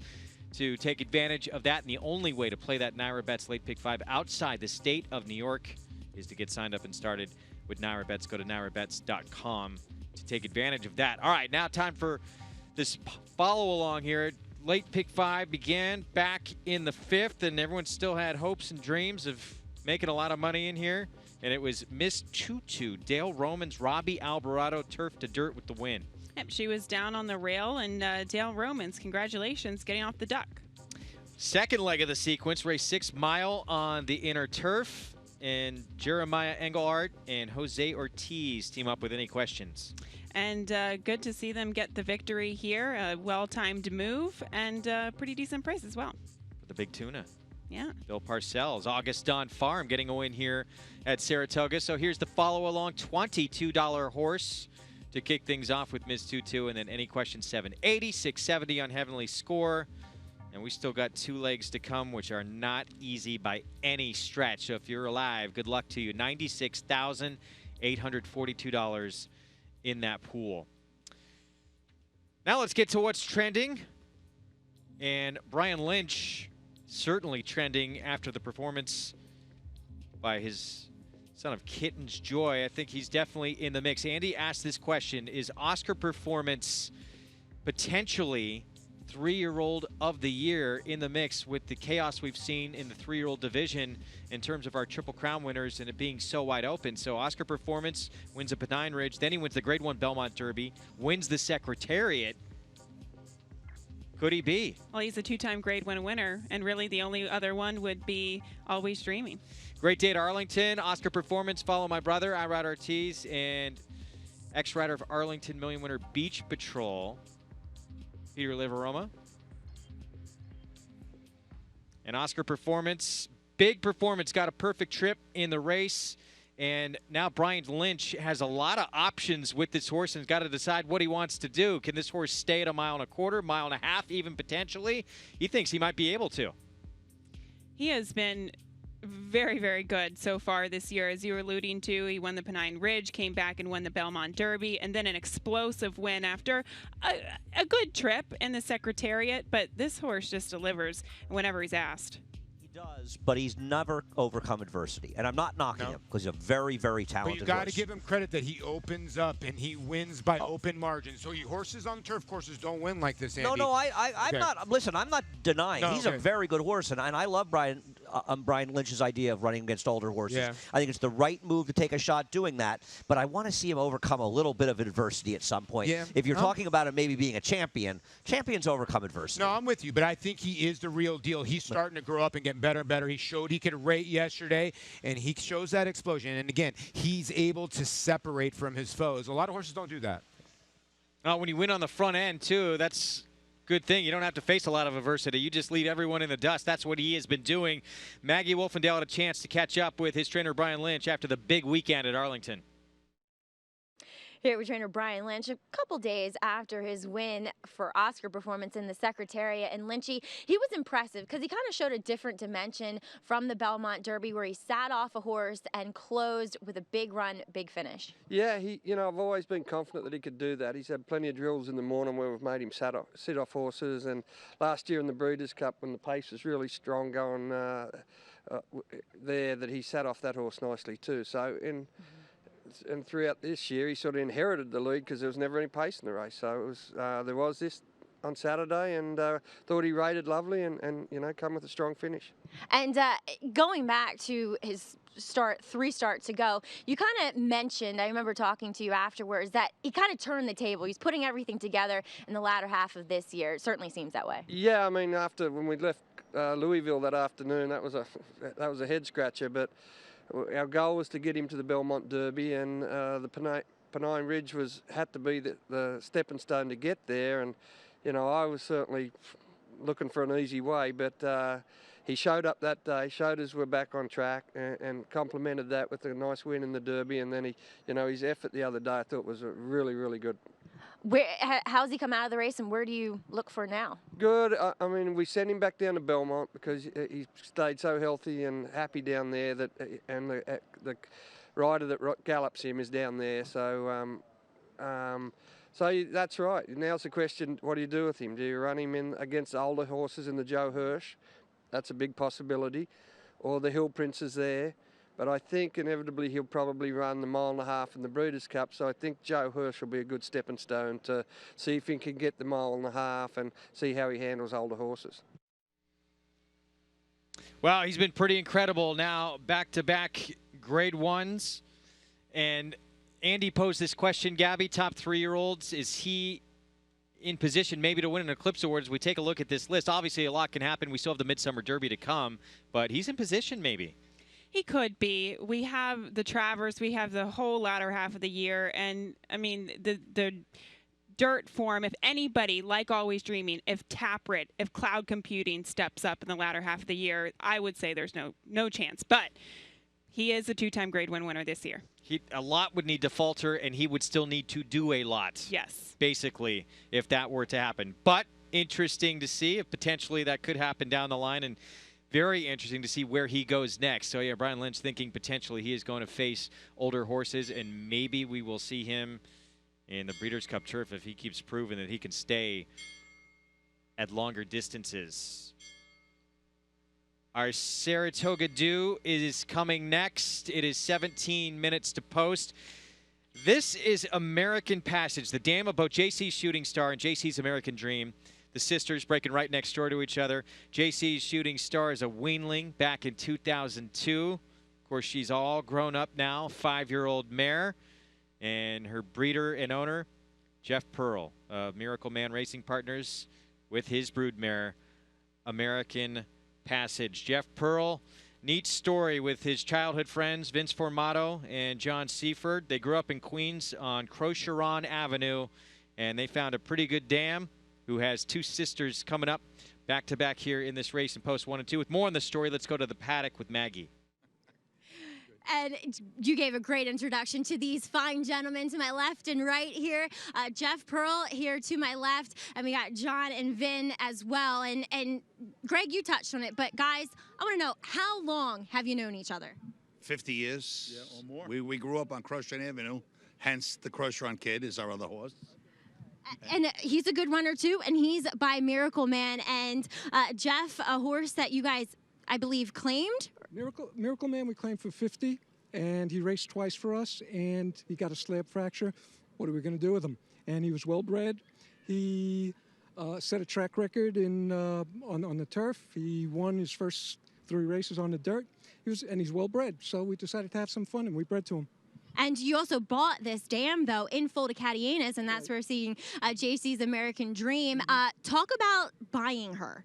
to take advantage of that. And the only way to play that NyraBets late pick 5 outside the state of New York is to get signed up and started with NyraBets. Go to NyraBets.com to take advantage of that. All right, now time for this follow along here. late pick 5 began back in the 5th, and everyone still had hopes and dreams of making a lot of money in here. And it was Miss Tutu, Dale Romans, Robbie Alvarado, turf to dirt with the win.
Yep, she was down on the rail, and Dale Romans, congratulations, getting off the duck.
Second leg of the sequence, race 6 mile on the inner turf. And Jeremiah Engelhardt and Jose Ortiz team up with any questions.
And good to see them get the victory here. A well-timed move and pretty decent price as well.
For the big tuna.
Yeah.
Bill Parcells, Augustin Farm getting a win here at Saratoga. So here's the follow-along $22 horse to kick things off with Ms. Tutu, and then any question 780, 670 on Heavenly Score. And we still got 2 legs to come, which are not easy by any stretch. So if you're alive, good luck to you. $96,842 in that pool. Now let's get to what's trending. And Brian Lynch certainly trending after the performance by his son of Kitten's Joy. I think he's definitely in the mix. Andy asked this question: is Oscar Performance potentially 3-year-old of the year in the mix with the chaos we've seen in the 3-year-old division in terms of our Triple Crown winners and it being so wide open? So Oscar Performance wins a Pennine Ridge, then he wins the Grade 1 Belmont Derby, wins the Secretariat. Could he be?
Well, he's a 2-time Grade 1 winner, and really the only other one would be Always Dreaming.
Great day at Arlington. Oscar Performance, follow my brother, Irad Ortiz, and ex-rider of Arlington Million winner Beach Patrol, Peter Livaroma. And Oscar Performance, big performance, got a perfect trip in the race. And now Brian Lynch has a lot of options with this horse and has got to decide what he wants to do. Can this horse stay at 1.25 miles, 1.5 miles, even potentially? He thinks he might be able to.
He has been very, very good so far this year. As you were alluding to, he won the Pennine Ridge, came back and won the Belmont Derby, and then an explosive win after a good trip in the Secretariat. But this horse just delivers whenever he's asked.
Does, but he's never overcome adversity. And I'm not knocking him because he's a very, very talented
But you got to
horse.
give him credit that he opens up and he wins by open margins. So you horses on turf courses don't win like this, Andy.
No, I'm
Okay.
not. Listen, I'm not denying.
No,
he's
okay.
a very good horse, and I love Brian Lynch's idea of running against older horses.
Yeah.
I think it's the right move to take a shot doing that, but I want to see him overcome a little bit of adversity at some point.
Yeah.
If you're talking about him maybe being a champion, champions overcome adversity.
No, I'm with you, but I think he is the real deal. He's starting to grow up and get better and better. He showed he could rate yesterday, and he shows that explosion. And again, he's able to separate from his foes. A lot of horses don't do that.
When you win on the front end, too, that's a good thing. You don't have to face a lot of adversity. You just leave everyone in the dust. That's what he has been doing. Maggie Wolfendale had a chance to catch up with his trainer, Brian Lynch, after the big weekend at Arlington.
Here with trainer Brian Lynch a couple days after his win for Oscar Performance in the Secretariat. And Lynchy, he was impressive because he kind of showed a different dimension from the Belmont Derby where he sat off a horse and closed with a big run, big finish.
Yeah, I've always been confident that he could do that. He's had plenty of drills in the morning where we've made him sit off horses. And last year in the Breeders' Cup when the pace was really strong going there, that he sat off that horse nicely too. So and throughout this year, he sort of inherited the lead because there was never any pace in the race. So it was there was this on Saturday, and thought he rated lovely and come with a strong finish.
And going back to his start, 3 starts ago, you kind of mentioned, I remember talking to you afterwards, that he kind of turned the table. He's putting everything together in the latter half of this year. It certainly seems that way.
Yeah, I mean, when we left Louisville that afternoon, that was a head scratcher, but our goal was to get him to the Belmont Derby, and the Pennine Ridge had to be the stepping stone to get there. And I was certainly looking for an easy way, but he showed up that day, showed us we're back on track, and complemented that with a nice win in the Derby. And then his effort the other day I thought was really, really good.
How's he come out of the race, and where do you look for now?
Good. I mean, we sent him back down to Belmont because he stayed so healthy and happy down there, and the rider that gallops him is down there. So that's right. Now's the question, what do you do with him? Do you run him in against older horses in the Joe Hirsch? That's a big possibility. Or the Hill Prince is there. But I think inevitably he'll probably run the 1.5 mile in the Breeders' Cup. So I think Joe Hirsch will be a good stepping stone to see if he can get the 1.5 mile and see how he handles older horses.
Well, he's been pretty incredible now, back-to-back grade ones. And Andy posed this question, Gabby, top 3-year-olds, is he in position maybe to win an Eclipse Award? As we take a look at this list, obviously a lot can happen. We still have the Midsummer Derby to come, but he's in position maybe.
He could be. We have the Travers. We have the whole latter half of the year. And, I mean, the dirt form, if anybody, like Always Dreaming, if Taproot, if Cloud Computing steps up in the latter half of the year, I would say there's no chance. But he is a 2-time grade 1 winner this year.
A lot would need to falter, and he would still need to do a lot.
Yes.
Basically, if that were to happen. But interesting to see if potentially that could happen down the line, and very interesting to see where he goes next. So, yeah, Brian Lynch thinking potentially he is going to face older horses, and maybe we will see him in the Breeders' Cup Turf if he keeps proving that he can stay at longer distances. Our Saratoga Dew is coming next. It is 17 minutes to post. This is American Passage, the dam of both JC's Shooting Star and JC's American Dream. The sisters breaking right next door to each other. JC's Shooting Star is a weanling back in 2002. Of course, she's all grown up now, 5-year-old mare. And her breeder and owner, Jeff Pearl of Miracle Man Racing Partners, with his broodmare, American Passage. Jeff Pearl, neat story with his childhood friends, Vince Formato and John Seaford. They grew up in Queens on Crocheron Avenue, and they found a pretty good dam who has 2 sisters coming up back-to-back here in this race in post 1 and 2. With more on the story, let's go to the paddock with Maggie.
And you gave a great introduction to these fine gentlemen to my left and right here. Jeff Pearl here to my left, and we got John and Vin as well. And Greg, you touched on it, but guys, I want to know, how long have you known each other?
50 years. Yeah, or more. We grew up on Crocheron Avenue, hence the Crocheron Kid is our other horse.
And he's a good runner too, and he's by Miracle Man. And Jeff, a horse that you guys, I believe, claimed?
Miracle Man we claimed for 50, and he raced twice for us, and he got a slab fracture. What are we going to do with him? And he was well bred. He set a track record on the turf. He won his first 3 races on the dirt. And he's well bred, so we decided to have some fun, and we bred to him.
And you also bought this dam, though, in full to Cadianas, and that's where we're seeing JC's American Dream. Talk about buying her.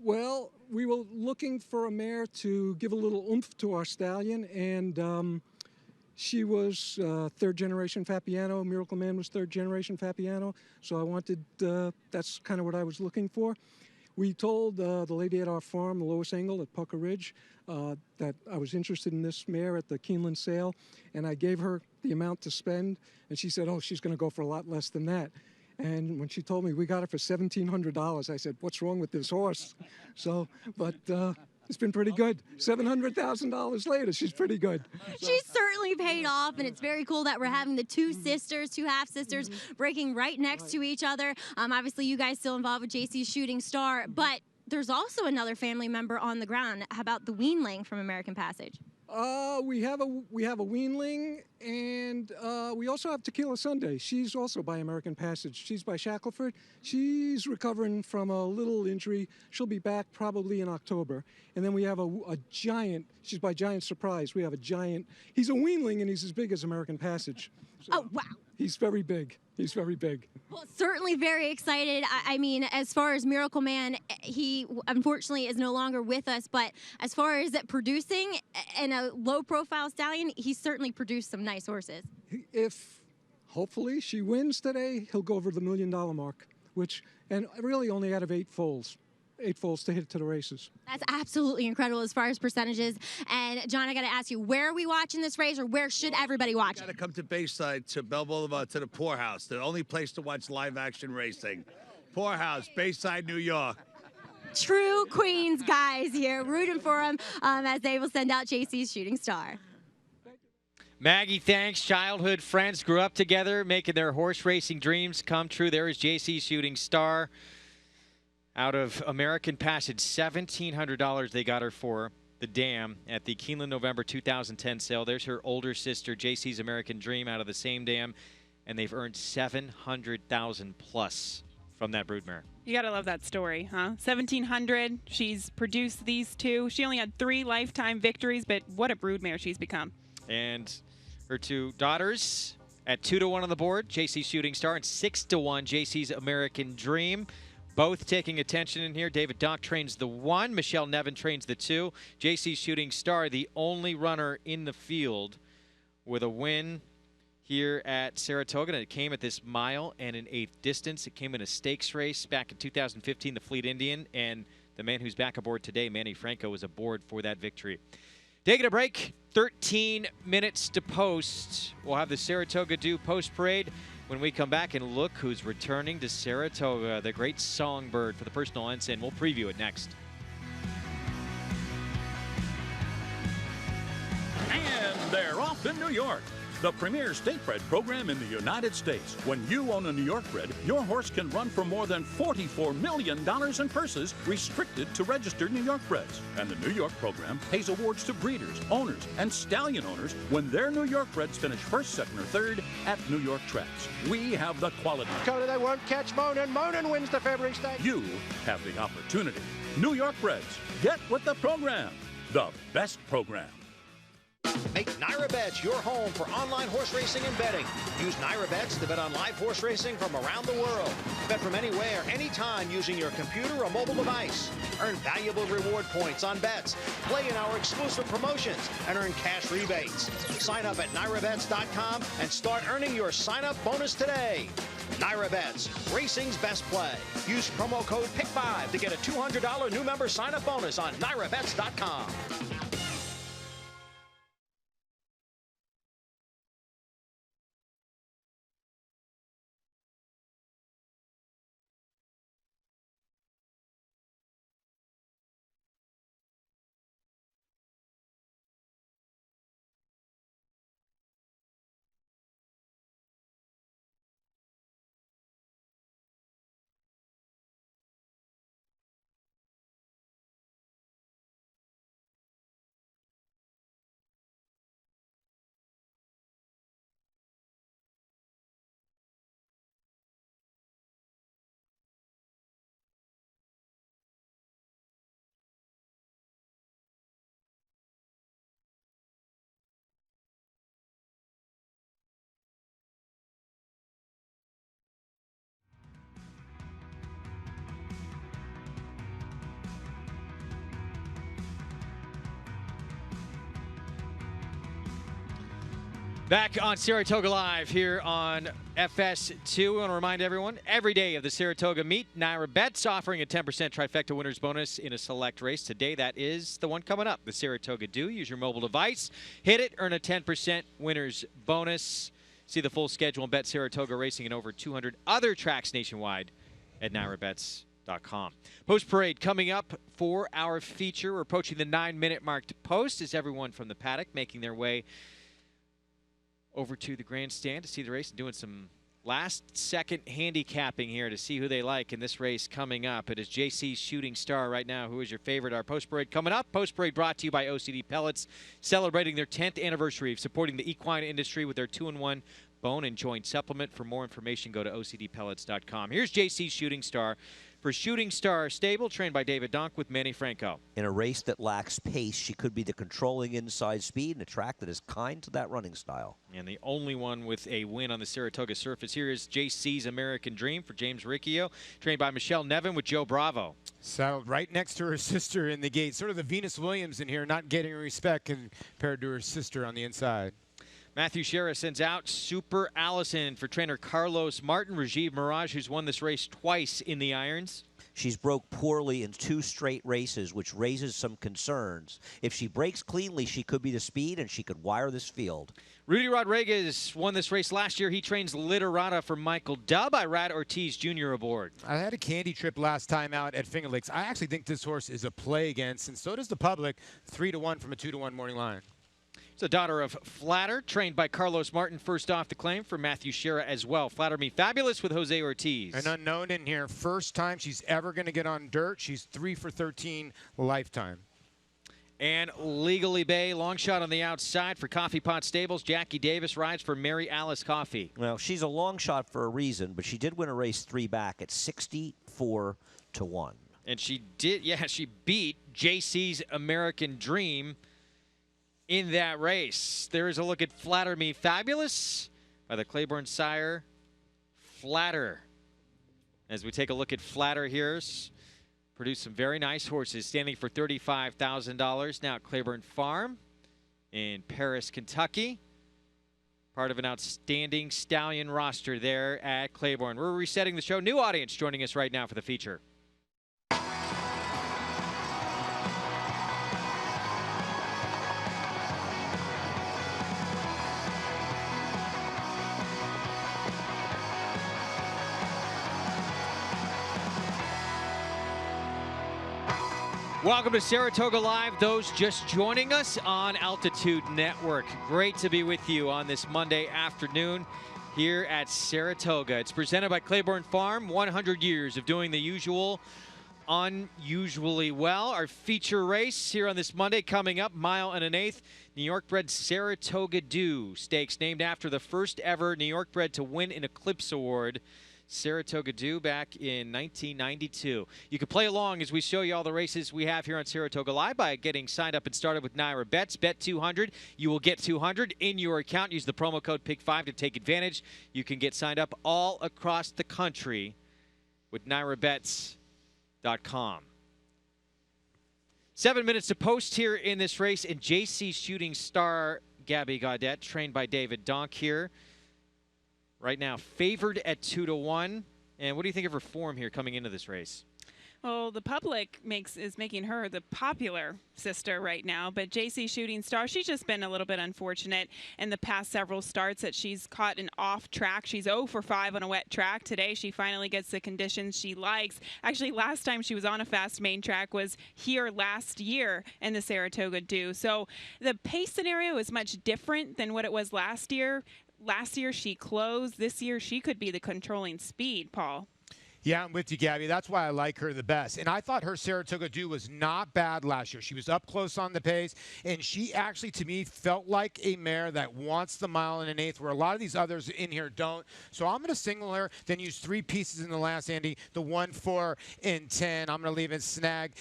Well, we were looking for a mare to give a little oomph to our stallion, and she was 3rd-generation Fabiano. Miracle Man was 3rd-generation Fabiano, so I wanted, that's kind of what I was looking for. We told the lady at our farm, the Lois Engel at Pucker Ridge, that I was interested in this mare at the Keeneland sale, and I gave her the amount to spend, and she said, oh, she's going to go for a lot less than that. And when she told me we got her for $1,700, I said, what's wrong with this horse? So, but it's been pretty good. $700,000 later, she's pretty good.
She's certainly paid off, and it's very cool that we're having the 2 sisters, 2 half-sisters, breaking right next to each other. Obviously, you guys still involved with JC's Shooting Star, but there's also another family member on the ground. How about the weanling from American Passage?
We have a weanling, and we also have Tequila Sunday. She's also by American Passage. She's by Shackelford. She's recovering from a little injury. She'll be back probably in October. And then we have a giant. She's by Giant Surprise. We have a giant. He's a weanling, and he's as big as American Passage. So
oh, wow.
He's very big. He's very big.
Well, certainly very excited. I mean, as far as Miracle Man, he unfortunately is no longer with us, but as far as producing in a low-profile stallion, he's certainly produced some nice horses.
If, hopefully, she wins today, he'll go over the $1 million mark, and really only out of 8 foals. 8 foals to hit to the races.
That's absolutely incredible as far as percentages. And John, I got to ask you, where are we watching this race, or where should everybody watch it?
Got to come to Bayside, to Bell Boulevard, to the Poorhouse, the only place to watch live action racing. Poorhouse, Bayside, New York.
True Queens guys here, rooting for them as they will send out JC's Shooting Star.
Maggie, thanks. Childhood friends grew up together, making their horse racing dreams come true. There is JC's Shooting Star. Out of American Passage, $1,700 they got her for. the dam at the Keeneland November 2010 sale. There's her older sister, JC's American Dream, out of the same dam, and they've earned $700,000 plus from that broodmare.
You gotta love that story, huh? 1,700. She's produced these two. She only had 3 lifetime victories, but what a broodmare she's become.
And her 2 daughters at 2-1 on the board. JC's Shooting Star and 6-1 JC's American Dream. Both taking attention in here. David Donk trains the 1. Michelle Nevin trains the 2. JC's Shooting Star, the only runner in the field with a win here at Saratoga, and it came at this mile and an 1/8 distance. It came in a stakes race back in 2015, the Fleet Indian, and the man who's back aboard today, Manny Franco, was aboard for that victory. Taking a break, 13 minutes to post. We'll have the Saratoga Dew post parade when we come back, and look who's returning to Saratoga, the great songbird for the personal ensign. We'll preview it next.
And they're off in New York. The premier state bred program in the United States. When you own a New York bred, your horse can run for more than $44 million in purses, restricted to registered New York breds. And the New York program pays awards to breeders, owners, and stallion owners when their New York breds finish first, second, or third at New York tracks. We have the quality.
Coda, they won't catch Monin. Monin wins the February Stakes.
You have the opportunity. New York breds. Get with the program. The best program.
Make NyraBets your home for online horse racing and betting. Use NyraBets to bet on live horse racing from around the world. Bet from anywhere, anytime using your computer or mobile device. Earn valuable reward points on bets. Play in our exclusive promotions and earn cash rebates. Sign up at NyraBets.com and start earning your sign-up bonus today. NyraBets, racing's best play. Use promo code PICK5 to get a $200 new member sign-up bonus on NyraBets.com.
Back on Saratoga Live here on FS2. We want to remind everyone, every day of the Saratoga meet, NyraBets offering a 10% trifecta winners bonus in a select race. Today, that is the one coming up, the Saratoga Dew. Use your mobile device, hit it, earn a 10% winners bonus. See the full schedule and bet Saratoga Racing and over 200 other tracks nationwide at NyraBets.com. Post parade coming up for our feature. We're approaching the 9-minute mark to post as everyone from the paddock making their way over to the grandstand to see the race and doing some last-second handicapping here to see who they like in this race coming up. It is JC's Shooting Star right now. Who is your favorite? Our post parade coming up. Post parade brought to you by OCD Pellets, celebrating their 10th anniversary of supporting the equine industry with their 2-in-1 bone and joint supplement. For more information, go to OCDpellets.com. Here's JC's Shooting Star for Shooting Star Stable, trained by David Donk with Manny Franco.
In a race that lacks pace, she could be the controlling inside speed in a track that is kind to that running style.
And the only one with a win on the Saratoga surface here is JC's American Dream for James Riccio, trained by Michelle Nevin with Joe Bravo.
Saddled right next to her sister in the gate. Sort of the Venus Williams in here, not getting respect compared to her sister on the inside.
Matthew Shera sends out Super Allison for trainer Carlos Martin. Rajiv Mirage, who's won this race twice in the irons.
She's broke poorly in 2 straight races, which raises some concerns. If she breaks cleanly, she could be the speed, and she could wire this field.
Rudy Rodriguez won this race last year. He trains Literata for Michael Dubb. Irad Ortiz Jr. aboard.
I had a candy trip last time out at Finger Lakes. I actually think this horse is a play against, and so does the public. 3-1 from a 2-1 morning line.
It's a daughter of Flatter, trained by Carlos Martin. First off the claim for Matthew Shera as well. Flatter Me Fabulous with Jose Ortiz.
An unknown in here. First time she's ever going to get on dirt. She's 3 for 13 lifetime.
And Legally Bay, long shot on the outside for Coffee Pot Stables. Jackie Davis rides for Mary Alice Coffee.
Well, she's a long shot for a reason, but she did win a race 3 back at 64 to 1.
And she did, yeah, she beat JC's American Dream in that race. There is a look at Flatter Me Fabulous by the Claiborne sire, Flatter. As we take a look at Flatter here, produced some very nice horses, standing for $35,000 now at Claiborne Farm in Paris, Kentucky. Part of an outstanding stallion roster there at Claiborne. We're resetting the show. New audience joining us right now for the feature. Welcome to Saratoga Live. Those just joining us on Altitude Network. Great to be with you on this Monday afternoon here at Saratoga. It's presented by Claiborne Farm, 100 years of doing the usual unusually well. Our feature race here on this Monday coming up, 1 1/8, New York bred Saratoga Dew Stakes, named after the first ever New York bred to win an Eclipse Award. Saratoga Dew back in 1992. You can play along as we show you all the races we have here on Saratoga Live by getting signed up and started with Naira Bets. Bet 200. You will get 200 in your account. Use the promo code PICK5 to take advantage. You can get signed up all across the country with NairaBets.com. 7 minutes to post here in this race, and JC's Shooting Star, Gabby Gaudet, trained by David Donk here. Right now, favored at 2 to 1. And what do you think of her form here coming into this race?
Well, the public is making her the popular sister right now, but JC Shooting Star, she's just been a little bit unfortunate in the past several starts that she's caught an off track. She's 0 for 5 on a wet track. Today, she finally gets the conditions she likes. Actually, last time she was on a fast main track was here last year in the Saratoga Dew. So the pace scenario is much different than what it was last year. Last year she closed. This year she could be the controlling speed, Paul.
Yeah, I'm with you, Gabby. That's why I like her the best. And I thought her Saratoga Dew was not bad last year. She was up close on the pace, and she actually, to me, felt like a mare that wants the 1 1/8, where a lot of these others in here don't. So I'm going to single her, then use 3 pieces in the last, Andy, the 1, 4, and 10. I'm going to leave it snag.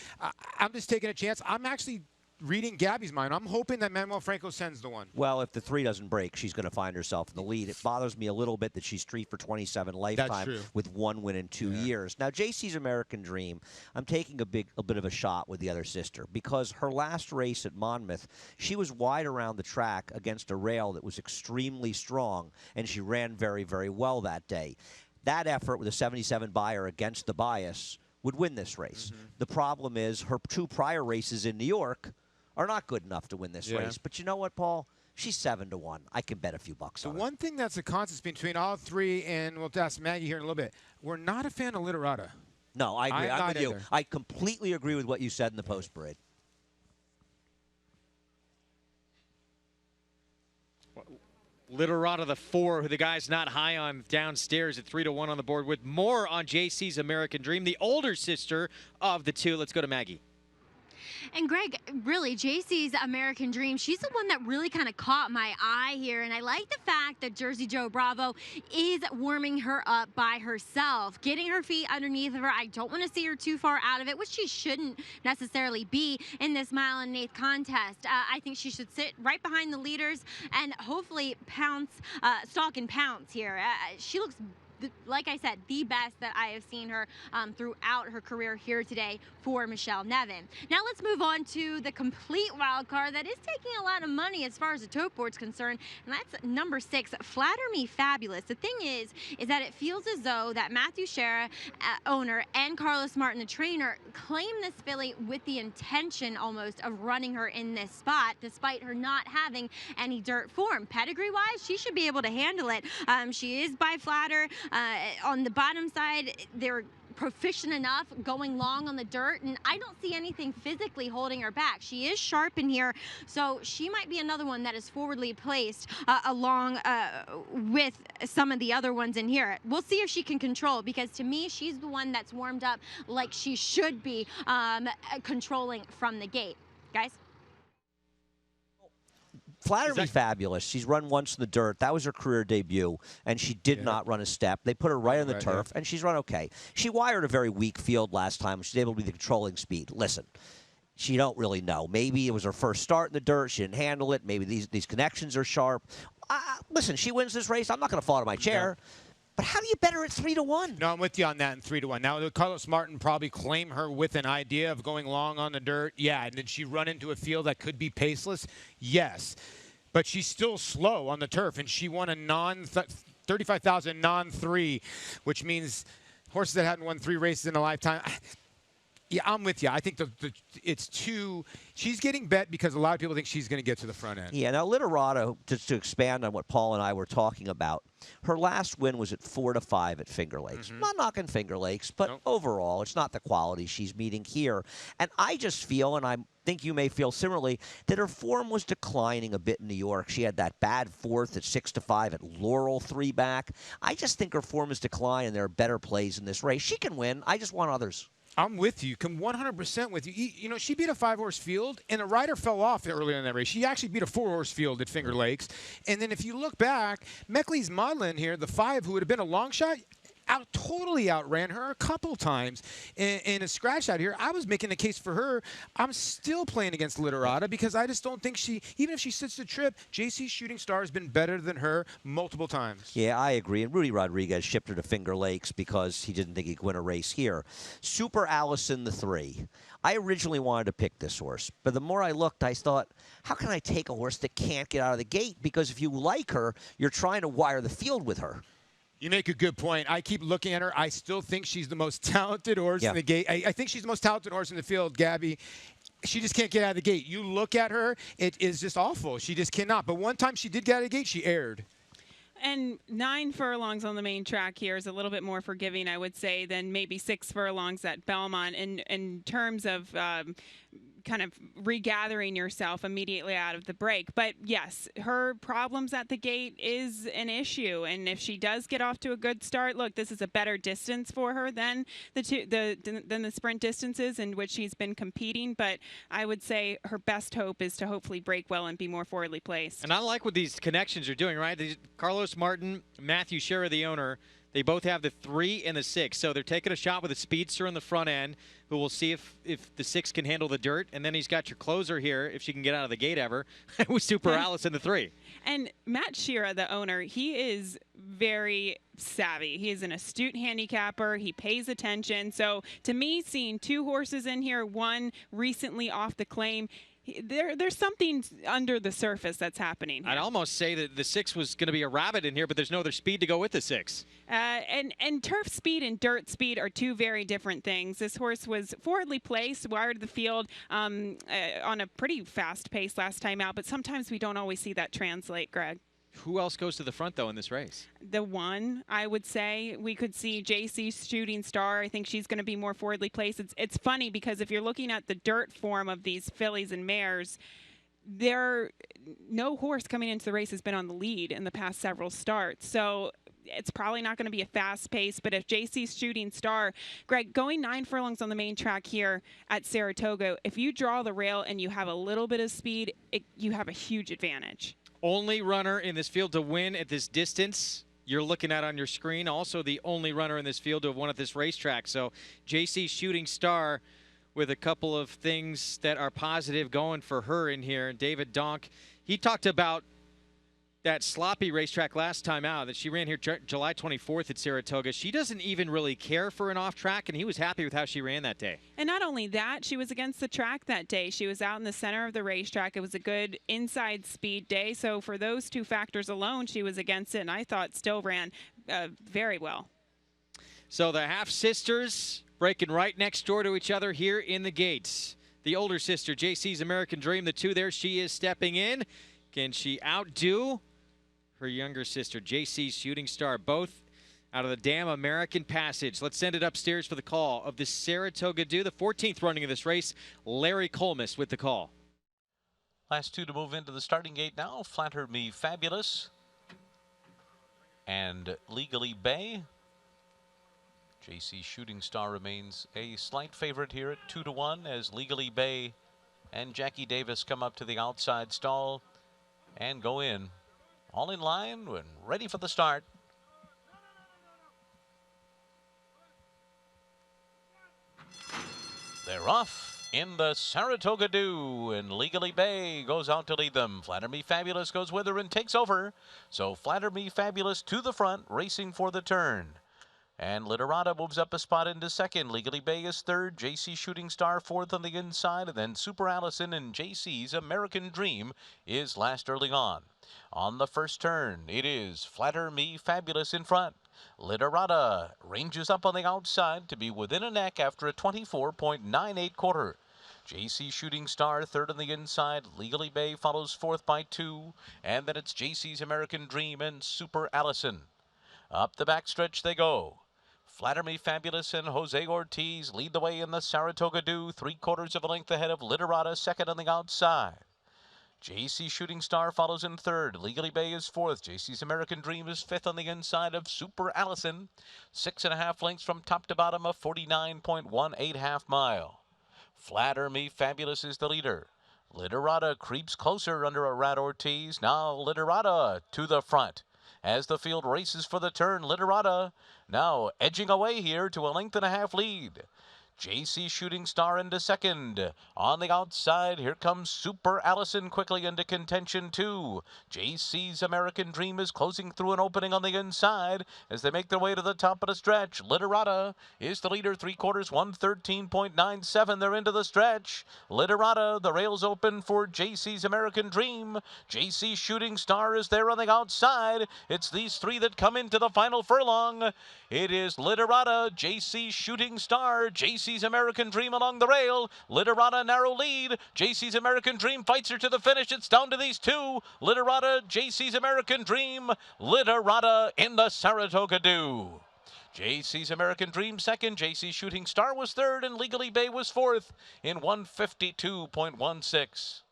I'm just taking a chance. I'm actually reading Gabby's mind. I'm hoping that Manuel Franco sends the one.
Well, if the 3 doesn't break, she's going to find herself in the lead. It bothers me a little bit that she's 3 for 27 lifetime with 1 win in 2 years. Now, JC's American Dream, I'm taking a bit of a shot with the other sister because her last race at Monmouth, she was wide around the track against a rail that was extremely strong, and she ran very, very well that day. That effort with a 77 buyer against the bias would win this race. The problem is her 2 prior races in New York are not good enough to win this race. But you know what, Paul? She's 7 to 1. I can bet a few bucks on it.
The one thing that's a constant between all 3, and we'll ask Maggie here in a little bit, we're not a fan of Literata.
No, I agree. I'm with you. I completely agree with what you said in the post parade.
Literata the 4, who the guy's not high on downstairs at 3 to 1 on the board, with more on JC's American Dream, the older sister of the 2. Let's go to Maggie.
And Greg, really, JC's American Dream, she's the one that really kind of caught my eye here. And I like the fact that Jersey Joe Bravo is warming her up by herself, getting her feet underneath of her. I don't want to see her too far out of it, which she shouldn't necessarily be in this 1 1/8 contest. I think she should sit right behind the leaders and hopefully pounce, stalk and pounce here. She looks, like I said, the best that I have seen her throughout her career here today for Michelle Nevin. Now let's move on to the complete wild card that is taking a lot of money as far as the tote board's concerned, and that's number 6, Flatter Me Fabulous. The thing is that it feels as though that Matthew Shera, owner, and Carlos Martin, the trainer, claim this filly with the intention almost of running her in this spot, despite her not having any dirt form. Pedigree-wise, she should be able to handle it. She is by Flatter. On the bottom side, they're proficient enough going long on the dirt, and I don't see anything physically holding her back. She is sharp in here, so she might be another one that is forwardly placed along with some of the other ones in here. We'll see if she can control, because to me, she's the one that's warmed up like she should be controlling from the gate. Guys?
Flatter Me Fabulous. She's run once in the dirt. That was her career debut, and she did not run a step. They put her right on the turf, and she's run okay. She wired a very weak field last time. She's able to be the controlling speed. Listen, she don't really know. Maybe it was her first start in the dirt. She didn't handle it. Maybe these connections are sharp. Listen, she wins this race. I'm not going to fall out of my chair. No. But how do you bet her at 3-1?
No, I'm with you on that in 3-1. Now, Carlos Martin probably claim her with an idea of going long on the dirt. Yeah, and did she run into a field that could be paceless? Yes. But she's still slow on the turf, and she won a $35,000 non-3, which means horses that hadn't won 3 races in a lifetime. Yeah, I'm with you. I think it's too. She's getting bet because a lot of people think she's going to get to the front end.
Yeah. Now, Literata, just to expand on what Paul and I were talking about, her last win was at 4-5 at Finger Lakes. Not knocking Finger Lakes, but overall, it's not the quality she's meeting here. And I just feel, and I think you may feel similarly, that her form was declining a bit in New York. She had that bad 4th at 6-5 at Laurel 3 back. I just think her form has declined, and there are better plays in this race. She can win. I just want others.
I'm with you. Come 100% with you. You know, she beat a 5-horse field, and a rider fell off earlier in that race. She actually beat a 4-horse field at Finger Lakes. And then if you look back, Meckley's Maudlin here, the 5, who would have been a long shot, totally outran her a couple times in a scratch out here. I was making a case for her. I'm still playing against Literata because I just don't think even if she sits the trip, JC's Shooting Star has been better than her multiple times.
Yeah, I agree. And Rudy Rodriguez shipped her to Finger Lakes because he didn't think he could win a race here. Super Allison, the 3. I originally wanted to pick this horse, but the more I looked, I thought, how can I take a horse that can't get out of the gate? Because if you like her, you're trying to wire the field with her.
You make a good point. I keep looking at her. I still think she's the most talented horse in the gate. I think she's the most talented horse in the field, Gabby. She just can't get out of the gate. You look at her, it is just awful. She just cannot. But one time she did get out of the gate, she erred.
And 9 furlongs on the main track here is a little bit more forgiving, I would say, than maybe 6 furlongs at Belmont in terms of kind of regathering yourself immediately out of the break. But yes, her problems at the gate is an issue. And if she does get off to a good start, look, this is a better distance for her than the sprint distances in which she's been competing. But I would say her best hope is to hopefully break well and be more forwardly placed.
And I like what these connections are doing, right? Carlos Martin, Matthew Scherer, the owner, they both have the 3 and the 6. So they're taking a shot with a speedster in the front end, who will see if the 6 can handle the dirt. And then he's got your closer here, if she can get out of the gate ever, with Super Allison, the 3.
And Matt Scherer, the owner, he is very savvy. He is an astute handicapper. He pays attention. So to me, seeing 2 horses in here, one recently off the claim, there's something under the surface that's happening here.
I'd almost say that the 6 was going to be a rabbit in here, but there's no other speed to go with the 6.
And turf speed and dirt speed are 2 very different things. This horse was forwardly placed, wired the field on a pretty fast pace last time out, but sometimes we don't always see that translate, Greg.
Who else goes to the front, though, in this race?
The 1, I would say. We could see JC's Shooting Star. I think she's going to be more forwardly placed. It's funny because if you're looking at the dirt form of these fillies and mares, no horse coming into the race has been on the lead in the past several starts. So it's probably not going to be a fast pace, but if JC's Shooting Star, Greg, going 9 furlongs on the main track here at Saratoga, if you draw the rail and you have a little bit of speed, you have a huge advantage.
Only runner in this field to win at this distance you're looking at on your screen. Also the only runner in this field to have won at this racetrack. So JC's Shooting Star with a couple of things that are positive going for her in here. David Donk, he talked about that sloppy racetrack last time out that she ran here July 24th at Saratoga. She doesn't even really care for an off track, and he was happy with how she ran that day.
And not only that, she was against the track that day. She was out in the center of the racetrack. It was a good inside speed day. So for those 2 factors alone, she was against it, and I thought still ran very well.
So the half-sisters breaking right next door to each other here in the gates. The older sister, JC's American Dream, the 2 there, she is stepping in. Can she outdo her younger sister, JC's Shooting Star, both out of the Damn American Passage? Let's send it upstairs for the call of the Saratoga Dew, the 14th running of this race. Larry Colmus with the call.
Last 2 to move into the starting gate now. Flatter Me Fabulous and Legally Bay. JC's Shooting Star remains a slight favorite here at 2-1 as Legally Bay and Jackie Davis come up to the outside stall. and go in. All in line and ready for the start. They're off in the Saratoga Dew, and Legally Bay goes out to lead them. Flatter Me Fabulous goes with her and takes over. So Flatter Me Fabulous to the front, racing for the turn. And Literata moves up a spot into second. Legally Bay is third. JC Shooting Star fourth on the inside. And then Super Allison and JC's American Dream is last early on. On the first turn, it is Flatter Me Fabulous in front. Literata ranges up on the outside to be within a neck after a 24.98 quarter. JC Shooting Star third on the inside. Legally Bay follows fourth by 2. And then it's JC's American Dream and Super Allison. Up the backstretch they go. Flatter Me Fabulous and Jose Ortiz lead the way in the Saratoga Dew, 3/4 of a length ahead of Literata, second on the outside. JC Shooting Star follows in third. Legally Bay is fourth. JC's American Dream is fifth on the inside of Super Allison. 6.5 lengths from top to bottom, a 49.18 half mile. Flatter Me Fabulous is the leader. Literata creeps closer under a Rat Ortiz. Now Literata to the front. As the field races for the turn, Literata now edging away here to a 1.5 length lead. JC Shooting Star into second. On the outside, here comes Super Allison quickly into contention too. JC's American Dream is closing through an opening on the inside as they make their way to the top of the stretch. Literata is the leader, 3/4, 113.97. They're into the stretch. Literata, the rails open for JC's American Dream. JC Shooting Star is there on the outside. It's these three that come into the final furlong. It is Literata, JC Shooting Star, JC's American Dream along the rail. Literata narrow lead. JC's American Dream fights her to the finish. It's down to these two. Literata, JC's American Dream. Literata in the Saratoga Dew. JC's American Dream second. JC Shooting Star was third, and Legally Bay was fourth in 152.16.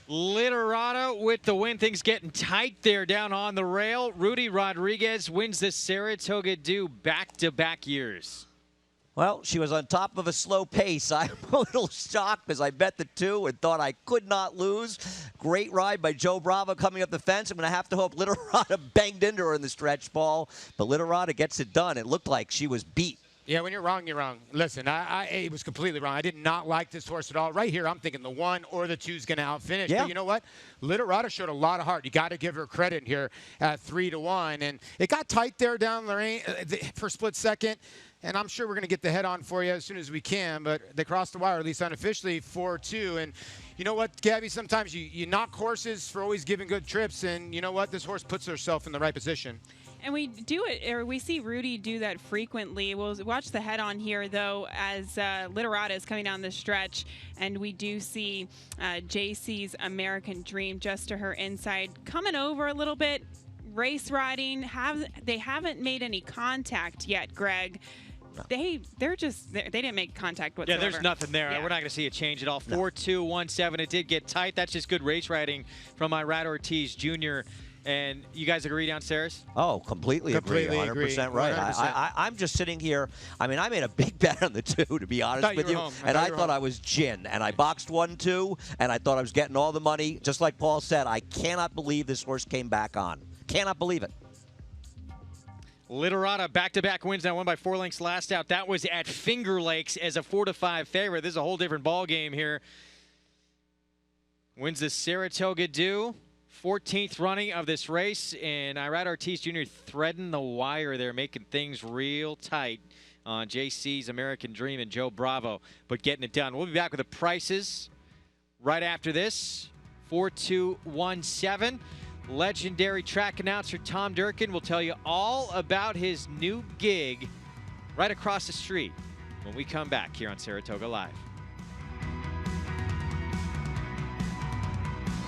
Literata with the win. Things getting tight there down on the rail. Rudy Rodriguez wins the Saratoga Dew back-to-back years.
Well, she was on top of a slow pace. I'm a little shocked because I bet the 2 and thought I could not lose. Great ride by Joe Bravo coming up the fence. I'm going to have to hope Literata banged into her in the stretch ball. But Literata gets it done. It looked like she was beat.
Yeah, when you're wrong, you're wrong. Listen, I was completely wrong. I did not like this horse at all. Right here, I'm thinking the 1 or the 2 is going to outfinish.
Yeah.
But you know what? Literata showed a lot of heart. You got to give her credit here at 3-1. And it got tight there down Lorraine for a split second. And I'm sure we're going to get the head on for you as soon as we can. But they crossed the wire, at least unofficially, 4-2. And you know what, Gabby? Sometimes you knock horses for always giving good trips. And you know what? This horse puts herself in the right position.
And we do it, or we see Rudy do that frequently. We'll watch the head on here, though, as Literata is coming down the stretch, and we do see JC's American Dream just to her inside, coming over a little bit, race riding. They haven't made any contact yet, Greg. They didn't make contact whatsoever.
Yeah, there's nothing there.
Yeah.
We're not going to see a change at all. 4-2, 1-7. It did get tight. That's just good race riding from my Rat Ortiz Jr. And you guys agree downstairs?
Oh, completely agree. 100% right.
100%.
I'm just sitting here. I mean, I made a big bet on the 2, to be honest with you. And I thought I was gin. And I boxed 1-2, and I thought I was getting all the money. Just like Paul said, I cannot believe this horse came back on. Cannot believe it.
Literata back-to-back wins. Now won by 4 lengths last out. That was at Finger Lakes as a 4-5 favorite. This is a whole different ball game here. Wins the Saratoga Dew. 14th running of this race, and Rat Ortiz Jr. threading the wire there, making things real tight on JC's American Dream and Joe Bravo, but getting it done. We'll be back with the prices right after this. 4-2-1-7. Legendary track announcer Tom Durkin will tell you all about his new gig right across the street when we come back here on Saratoga Live.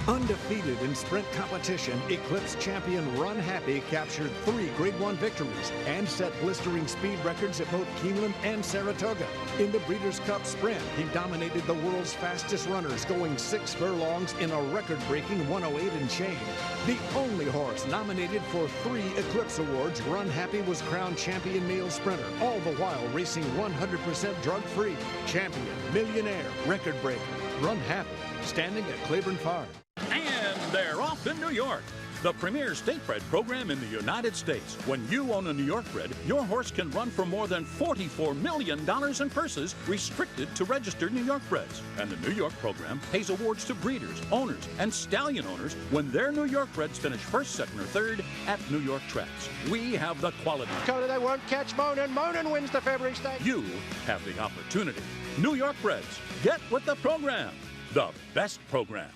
Undefeated in sprint competition, Eclipse champion Run Happy captured 3 Grade 1 victories and set blistering speed records at both Keeneland and Saratoga. In the Breeders' Cup Sprint, he dominated the world's fastest runners, going 6 furlongs in a record-breaking 108 and change. The only horse nominated for 3 Eclipse awards, Run Happy was crowned champion male sprinter, all the while racing 100% drug-free. Champion, millionaire, record breaker, Run Happy. standing at Claiborne Farm.
And they're off in New York. The premier state-bred program in the United States. When you own a New York bred, your horse can run for more than $44 million in purses, restricted to registered New York breds. And the New York program pays awards to breeders, owners, and stallion owners when their New York breds finish first, second, or third at New York tracks. We have the quality.
Dakota, they won't catch Monin. Monin wins the February Stakes.
You have the opportunity. New York breds. Get with the program. The best program.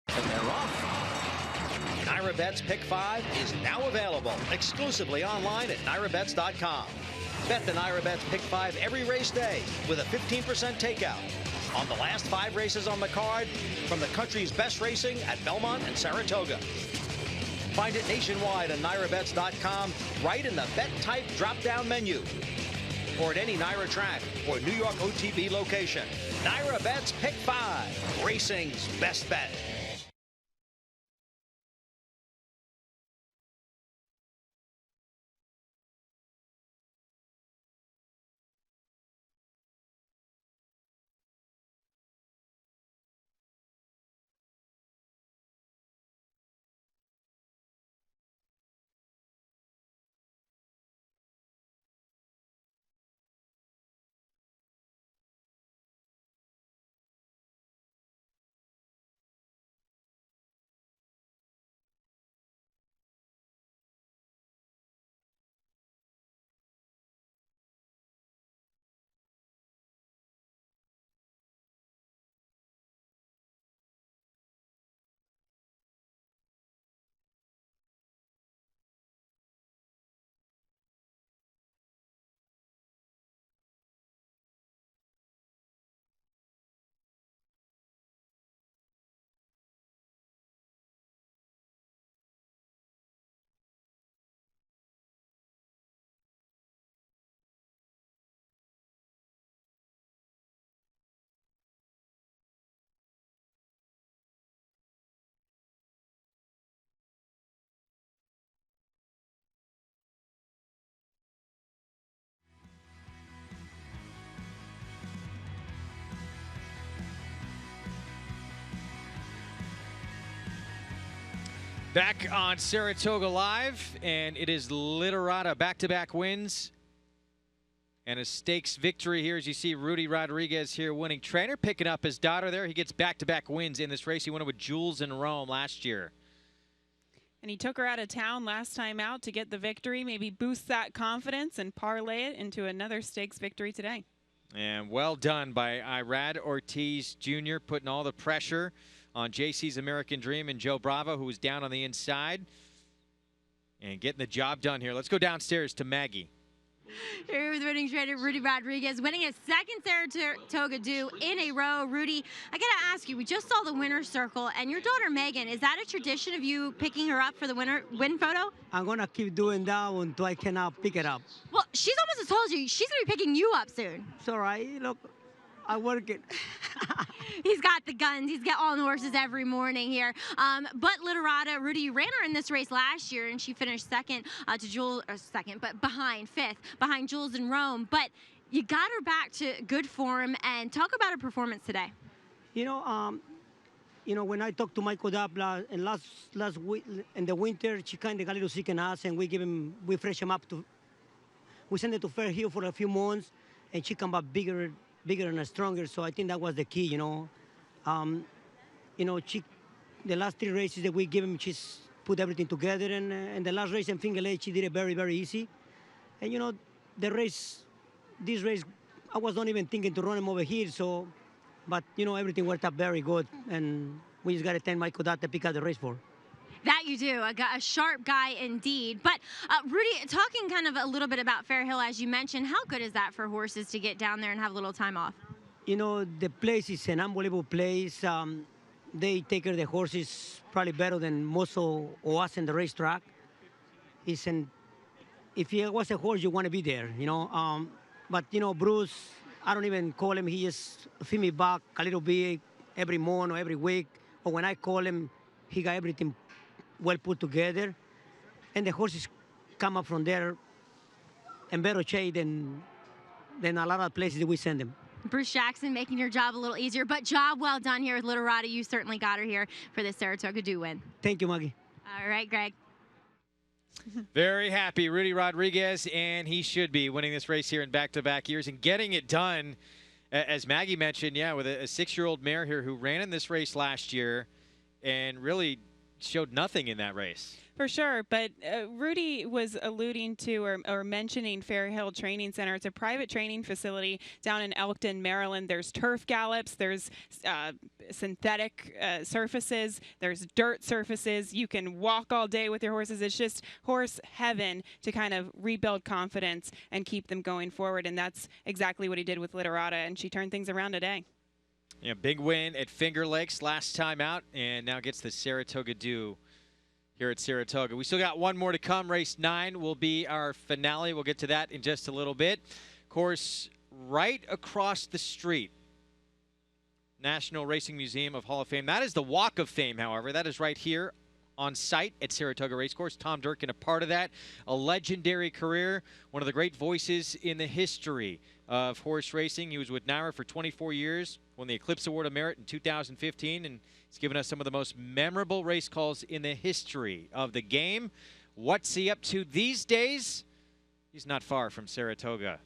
And they're off. NyraBet's Pick 5 is now available exclusively online at NyraBets.com. Bet the NyraBet's Pick 5 every race day with a 15% takeout on the last 5 races on the card from the country's best racing at Belmont and Saratoga. Find it nationwide on NyraBets.com right in the Bet Type drop-down menu or at any Nyra track or New York OTB location. NyraBet's Pick 5, racing's best bet.
Back on Saratoga Live, and it is Literata, back-to-back wins and a stakes victory here. As you see, Rudy Rodriguez here winning. Trainer picking up his daughter there. He gets back-to-back wins in this race. He won it with Jules in Rome last year.
And he took her out of town last time out to get the victory, maybe boost that confidence and parlay it into another stakes victory today.
And well done by Irad Ortiz Jr., putting all the pressure on JC's American Dream and Joe Bravo, who was down on the inside, and getting the job done here. Let's go downstairs to Maggie.
Here with winning trainer Rudy Rodriguez, winning his second Saratoga Dew in a row. Rudy, I got to ask you, we just saw the winner's circle, and your daughter Megan, is that a tradition of you picking her up for the win photo?
I'm going to keep doing that until I cannot pick it up.
Well, she's almost told you she's going to be picking you up soon.
It's all right. Look, I work it.
He's got the guns. He's got on the horses every morning here. But Literata, Rudy, you ran her in this race last year, and she finished second to Jules, or second, but fifth, behind Jules in Rome. But you got her back to good form, and talk about her performance today.
You know, when I talked to Michael Dubb last week in the winter, she kind of got a little sick in us, and we fresh him up we sent her to Fair Hill for a few months, and she come back bigger and stronger. So I think that was the key, you know. The last 3 races that we give him, she's put everything together. And the last race in Finger Lakes, she did it very, very easy. And, you know, this race, I was not even thinking to run him over here. So, but, you know, everything worked out very good. And we just got to thank Michael Dubb to pick out the race for.
That you do, a sharp guy indeed. But Rudy, talking kind of a little bit about Fair Hill, as you mentioned, how good is that for horses to get down there and have a little time off?
You know, the place is an unbelievable place. They take care of the horses probably better than most of us in the racetrack. If he was a horse, you want to be there, you know. But, you know, Bruce, I don't even call him. He just feed me back a little bit every morning or every week. Or when I call him, he got everything well put together, and the horses come up from there in better shape than a lot of places that we send them.
Bruce Jackson making your job a little easier, but job well done here with Literata. You certainly got her here for the Saratoga Dew win.
Thank you, Maggie.
All right, Greg.
Very happy, Rudy Rodriguez, and he should be winning this race here in back-to-back years and getting it done, as Maggie mentioned, yeah, with a 6-year-old mare here who ran in this race last year and really showed nothing in that race.
For sure, but Rudy was alluding to or mentioning Fair Hill Training Center. It's a private training facility down in Elkton, Maryland. There's turf gallops, there's synthetic surfaces, there's dirt surfaces. You can walk all day with your horses. It's just horse heaven to kind of rebuild confidence and keep them going forward, and that's exactly what he did with Literata, and she turned things around today.
Yeah, big win at Finger Lakes last time out, and now gets the Saratoga Dew here at Saratoga. We still got one more to come. Race 9 will be our finale. We'll get to that in just a little bit. Of course, right across the street, National Racing Museum of Hall of Fame. That is the Walk of Fame, however. That is right here on site at Saratoga Race Course. Tom Durkin, a part of that. A legendary career, one of the great voices in the history of horse racing. He was with NYRA for 24 years, won the Eclipse Award of Merit in 2015, and he's given us some of the most memorable race calls in the history of the game. What's he up to these days? He's not far from Saratoga.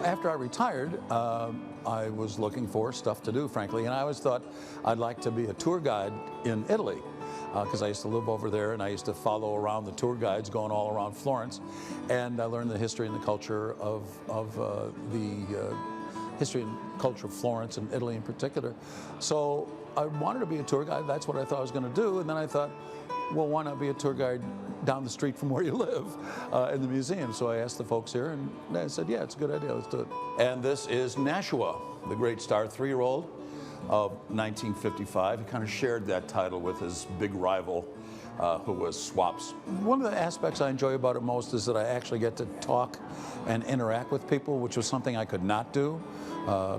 After I retired, I was looking for stuff to do, frankly, and I always thought I'd like to be a tour guide in Italy, because I used to live over there and I used to follow around the tour guides going all around Florence, and I learned the history and the culture of history and culture of Florence and Italy in particular. So I wanted to be a tour guide. That's what I thought I was going to do, and then I thought, well, why not be a tour guide down the street from where you live in the museum? So I asked the folks here, and they said, yeah, it's a good idea, let's do it. And this is Nashua, the great star 3-year-old of 1955. He kind of shared that title with his big rival, who was Swaps. One of the aspects I enjoy about it most is that I actually get to talk and interact with people, which was something I could not do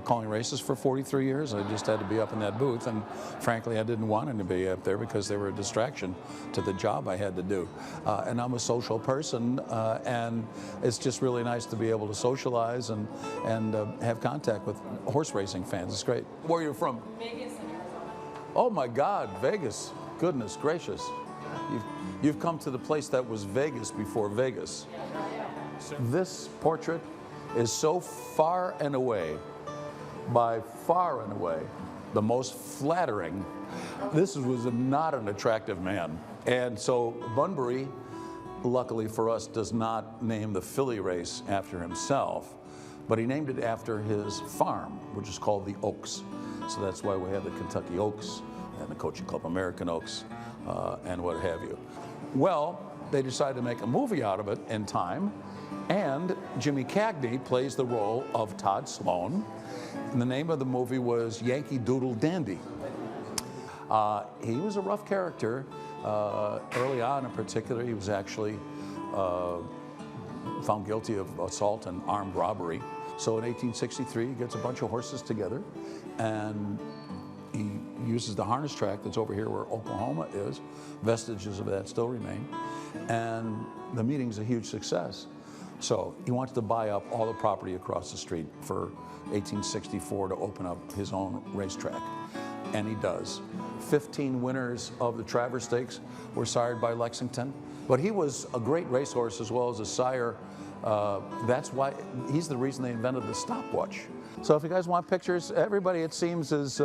calling races for 43 years. I just had to be up in that booth, and frankly, I didn't want to be up there because they were a distraction to the job I had to do. And I'm a social person, and it's just really nice to be able to socialize and have contact with horse racing fans. It's great. Where are you from?
Vegas.
Oh my God, Vegas. Goodness gracious. You've come to the place that was Vegas before Vegas. This portrait is so far and away, by far and away, the most flattering. This was not an attractive man. And so Bunbury, luckily for us, does not name the filly race after himself, but he named it after his farm, which is called the Oaks. So that's why we have the Kentucky Oaks and the Coaching Club American Oaks and what have you. Well, they decided to make a movie out of it in time, and Jimmy Cagney plays the role of Todd Sloan. And the name of the movie was Yankee Doodle Dandy. He was a rough character. Early on in particular, he was actually found guilty of assault and armed robbery. So in 1863, he gets a bunch of horses together, and he uses the harness track that's over here where Oklahoma is. Vestiges of that still remain. And the meeting's a huge success. So he wants to buy up all the property across the street for 1864 to open up his own racetrack. And he does. 15 winners of the Travers Stakes were sired by Lexington. But he was a great racehorse as well as a sire. That's why he's the reason they invented the stopwatch. So if you guys want pictures, everybody, it seems, is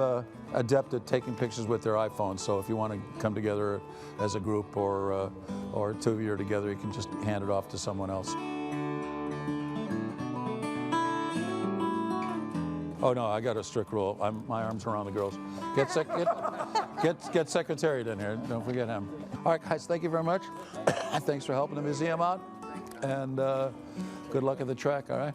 adept at taking pictures with their iPhones. So if you want to come together as a group or two of you are together, you can just hand it off to someone else. Oh no, I got a strict rule. My arms around the girls. Get Secretariat in here. Don't forget him. All right, guys, thank you very much. Thanks for helping the museum out. And good luck at the track, all right?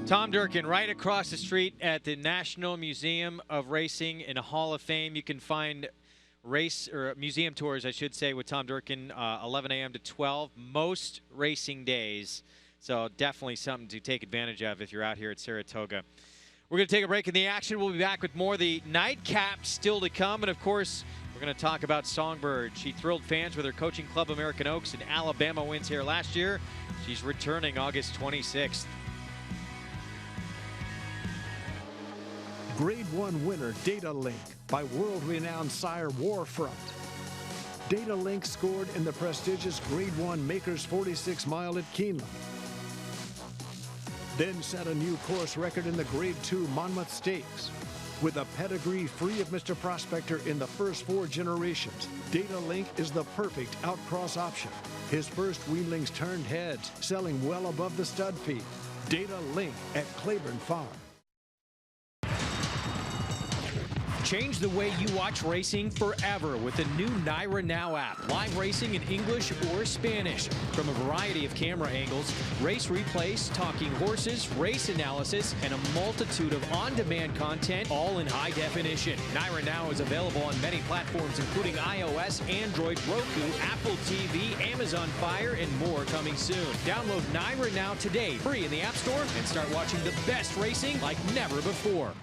Tom Durkin, right across the street at the National Museum of Racing and Hall of Fame. You can find museum tours, I should say, with Tom Durkin, 11 a.m. to 12, most racing days. So definitely something to take advantage of if you're out here at Saratoga. We're going to take a break in the action. We'll be back with more of the nightcap still to come. And, of course, we're We're going to talk about Songbird. She thrilled fans with her coaching club American Oaks and Alabama wins here last year. She's returning August 26th.
Grade 1 winner Data Link by world-renowned sire Warfront. Data Link scored in the prestigious Grade 1 Makers 46 Mile at Keeneland. Then set a new course record in the Grade 2 Monmouth Stakes. With a pedigree free of Mr. Prospector in the first 4 generations, Data Link is the perfect outcross option. His first weanlings turned heads, selling well above the stud fee. Data Link at Claiborne Farm.
Change the way you watch racing forever with the new NYRA Now app. Live racing in English or Spanish. From a variety of camera angles, race replays, talking horses, race analysis, and a multitude of on-demand content, all in high definition. NYRA Now is available on many platforms, including iOS, Android, Roku, Apple TV, Amazon Fire, and more coming soon. Download NYRA Now today, free in the App Store, and start watching the best racing like never before.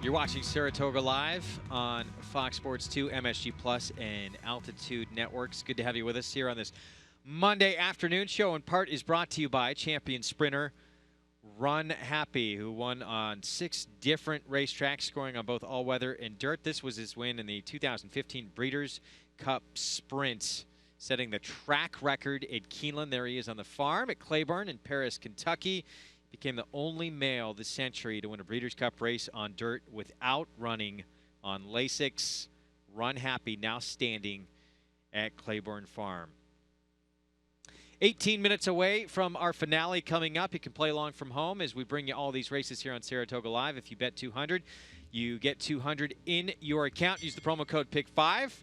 You're watching Saratoga Live on Fox Sports 2, MSG Plus, and Altitude Networks. Good to have you with us here on this Monday afternoon show. In part is brought to you by champion sprinter Run Happy, who won on 6 different racetracks, scoring on both all-weather and dirt. This was his win in the 2015 Breeders' Cup Sprint, setting the track record at Keeneland. There he is on the farm at Claiborne in Paris, Kentucky. Became the only male this century to win a Breeders' Cup race on dirt without running on Lasix. Run Happy now standing at Claiborne Farm. 18 minutes away from our finale coming up. You can play along from home as we bring you all these races here on Saratoga Live. If you bet 200, you get 200 in your account. Use the promo code PICK5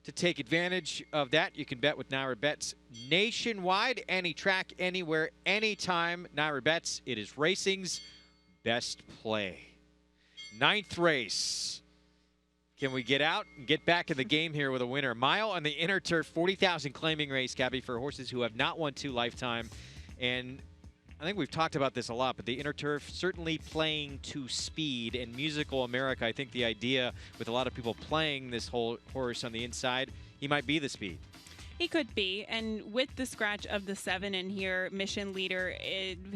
to take advantage of that. You can bet with NYRA Bets nationwide, any track, anywhere, anytime. NYRA Bets, it is racing's best play. 9th race. Can we get out and get back in the game here with a winner? Mile on the inner turf, 40,000 claiming race, Gabby, for horses who have not won 2 lifetime. And I think we've talked about this a lot, but the inner turf certainly playing to speed. And Musical America, I think the idea with a lot of people playing this whole horse on the inside, he might be the speed.
He could be, and with the scratch of the 7 in here, Mission Leader,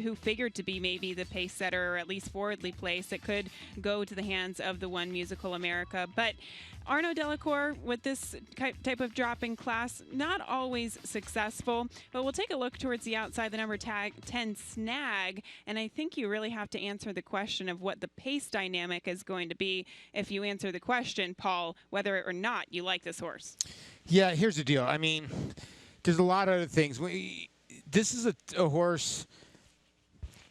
who figured to be maybe the pace setter or at least forwardly placed, it could go to the hands of the 1 Musical America. But Arnaud Delacour, with this type of dropping class, not always successful. But we'll take a look towards the outside, the number tag 10 Snag, and I think you really have to answer the question of what the pace dynamic is going to be if you answer the question, Paul, whether or not you like this horse.
Yeah, here's the deal. I mean, there's a lot of other things. This is a horse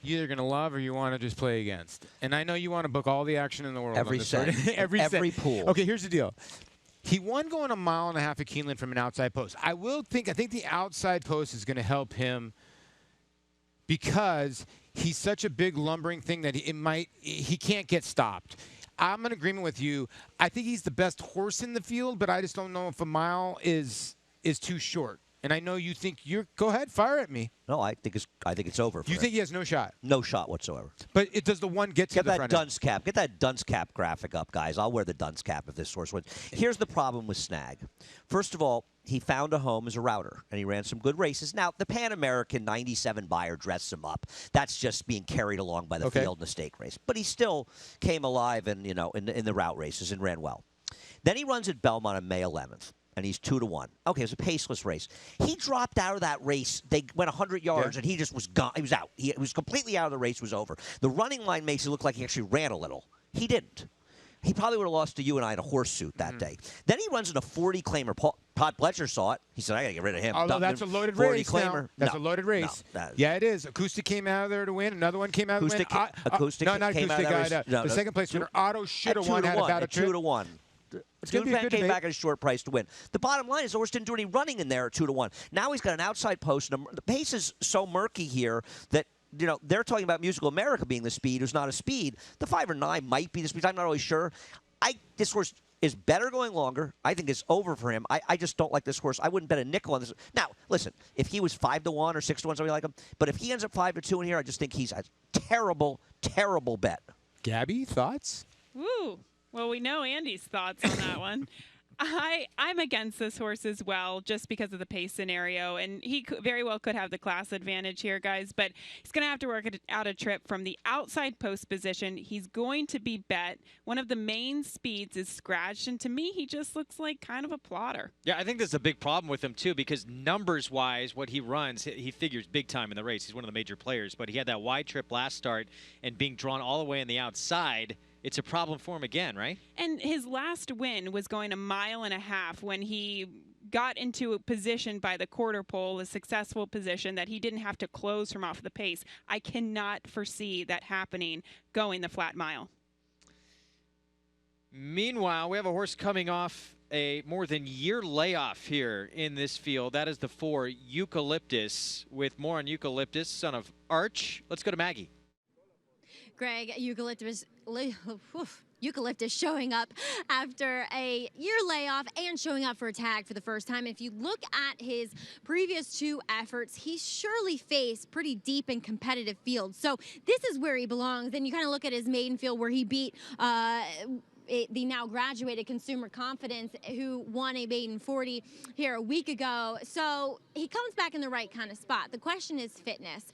you're either going to love or you want to just play against. And I know you want to book all the action in the world.
Every set. Every pool.
Okay, here's the deal. He won going 1.5 miles at Keeneland from an outside post. I think the outside post is going to help him because he's such a big lumbering thing that he can't get stopped. I'm in agreement with you. I think he's the best horse in the field, but I just don't know if 1 mile is too short. And I know you think go ahead, fire at me.
No, I think it's over.
You think he has no shot?
No shot whatsoever.
But does the 1 get to the front?
Get that dunce cap graphic up, guys. I'll wear the dunce cap if this horse wins. Here's the problem with Snag. First of all, he found a home as a router, and he ran some good races. Now, the Pan American 97 buyer dressed him up. That's just being carried along by the field in the stake race. But he still came alive in the route races and ran well. Then he runs at Belmont on May 11th. And he's 2-1. Okay, it was a paceless race. He dropped out of that race. They went 100 yards, and he just was gone. He was out. He was completely out of the race. Was over. The running line makes it look like he actually ran a little. He didn't. He probably would have lost to you and I in a horse suit that day. Then he runs in a 40 claimer. Todd Pletcher saw it. He said, "I got to get rid of him."
Although that's a loaded race now. That's a loaded race. Yeah, it is. Acoustic came out of there to win. Another one came out of the win.
Acoustic
no, not
came
Acoustic.
out of that
The second place winner, Otto, should have won. Had about a
2-1. Duke came back at a short price to win. The bottom line is the horse didn't do any running in there at 2-1. Now he's got an outside post. And the pace is so murky here that they're talking about Musical America being the speed. Who's not a speed. The 5 or 9 might be the speed. I'm not always sure. This horse is better going longer. I think it's over for him. I just don't like this horse. I wouldn't bet a nickel on this. Now, listen, if he was 5-1 or 6-1, something like him. But if he ends up 5-2 in here, I just think he's a terrible, terrible bet.
Gabby, thoughts?
Woo. Well, we know Andy's thoughts on that one. I'm against this horse as well, just because of the pace scenario, and he very well could have the class advantage here, guys, but he's going to have to work out a trip from the outside post position. He's going to be bet. One of the main speeds is scratched, and to me, he just looks like kind of a plotter.
Yeah, I think there's a big problem with him, too, because numbers-wise, what he runs, he figures big time in the race. He's one of the major players, but he had that wide trip last start, and being drawn all the way on the outside, it's a problem for him again, right?
And his last win was going 1.5 miles when he got into a position by the quarter pole, a successful position that he didn't have to close from off the pace. I cannot foresee that happening going the flat mile.
Meanwhile, we have a horse coming off a more than year layoff here in this field. That is the 4 Eucalyptus. With more on Eucalyptus, son of Arch, let's go to Maggie.
Greg, Eucalyptus showing up after a year layoff and showing up for a tag for the first time. If you look at his previous 2 efforts, he's surely faced pretty deep and competitive fields. So this is where he belongs. Then you kind of look at his maiden field where he beat the now graduated Consumer Confidence, who won a maiden 40 here a week ago. So he comes back in the right kind of spot. The question is fitness.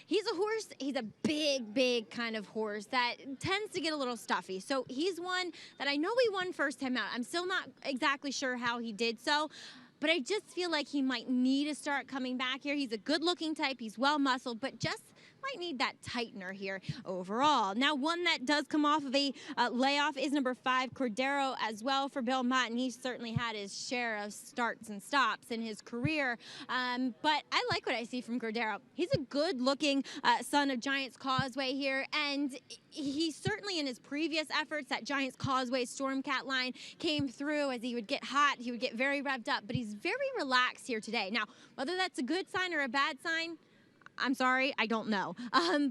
He's a horse, he's a big kind of horse that tends to get a little stuffy. So he's one that I know he won first time out. I'm still not exactly sure how he did so, but I just feel like he might need to start coming back here. He's a good-looking type, he's well-muscled, but just might need that tightener here overall. Now, one that does come off of a layoff is number 5, Cordero, as well for Belmont, and he's certainly had his share of starts and stops in his career. But I like what I see from Cordero. He's a good-looking son of Giants Causeway here, and he certainly in his previous efforts, that Giants Causeway Stormcat line came through. As he would get hot, he would get very revved up, but he's very relaxed here today. Now, whether that's a good sign or a bad sign, I'm sorry, I don't know.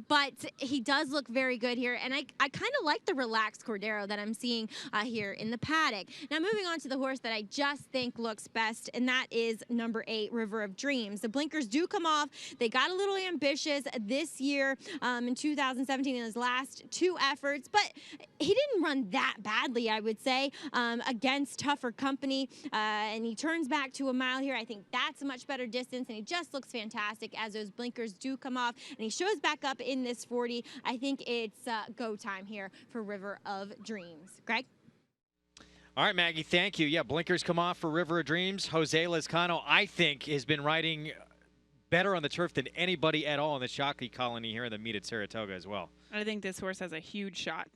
But he does look very good here, and I kind of like the relaxed Cordero that I'm seeing here in the paddock. Now, moving on to the horse that I just think looks best, and that is number 8, River of Dreams. The blinkers do come off. They got a little ambitious this year in 2017 in his last 2 efforts, but he didn't run that badly, I would say, against tougher company, and he turns back to a mile here. I think that's a much better distance, and he just looks fantastic as those blinkers do come off, and he shows back up in this 40. I think it's go time here for River of Dreams. Greg?
All right, Maggie, thank you. Yeah, blinkers come off for River of Dreams. Jose Lezcano, I think, has been riding better on the turf than anybody at all in the Shockley colony here in the meet at Saratoga as well.
I think this horse has a huge shot.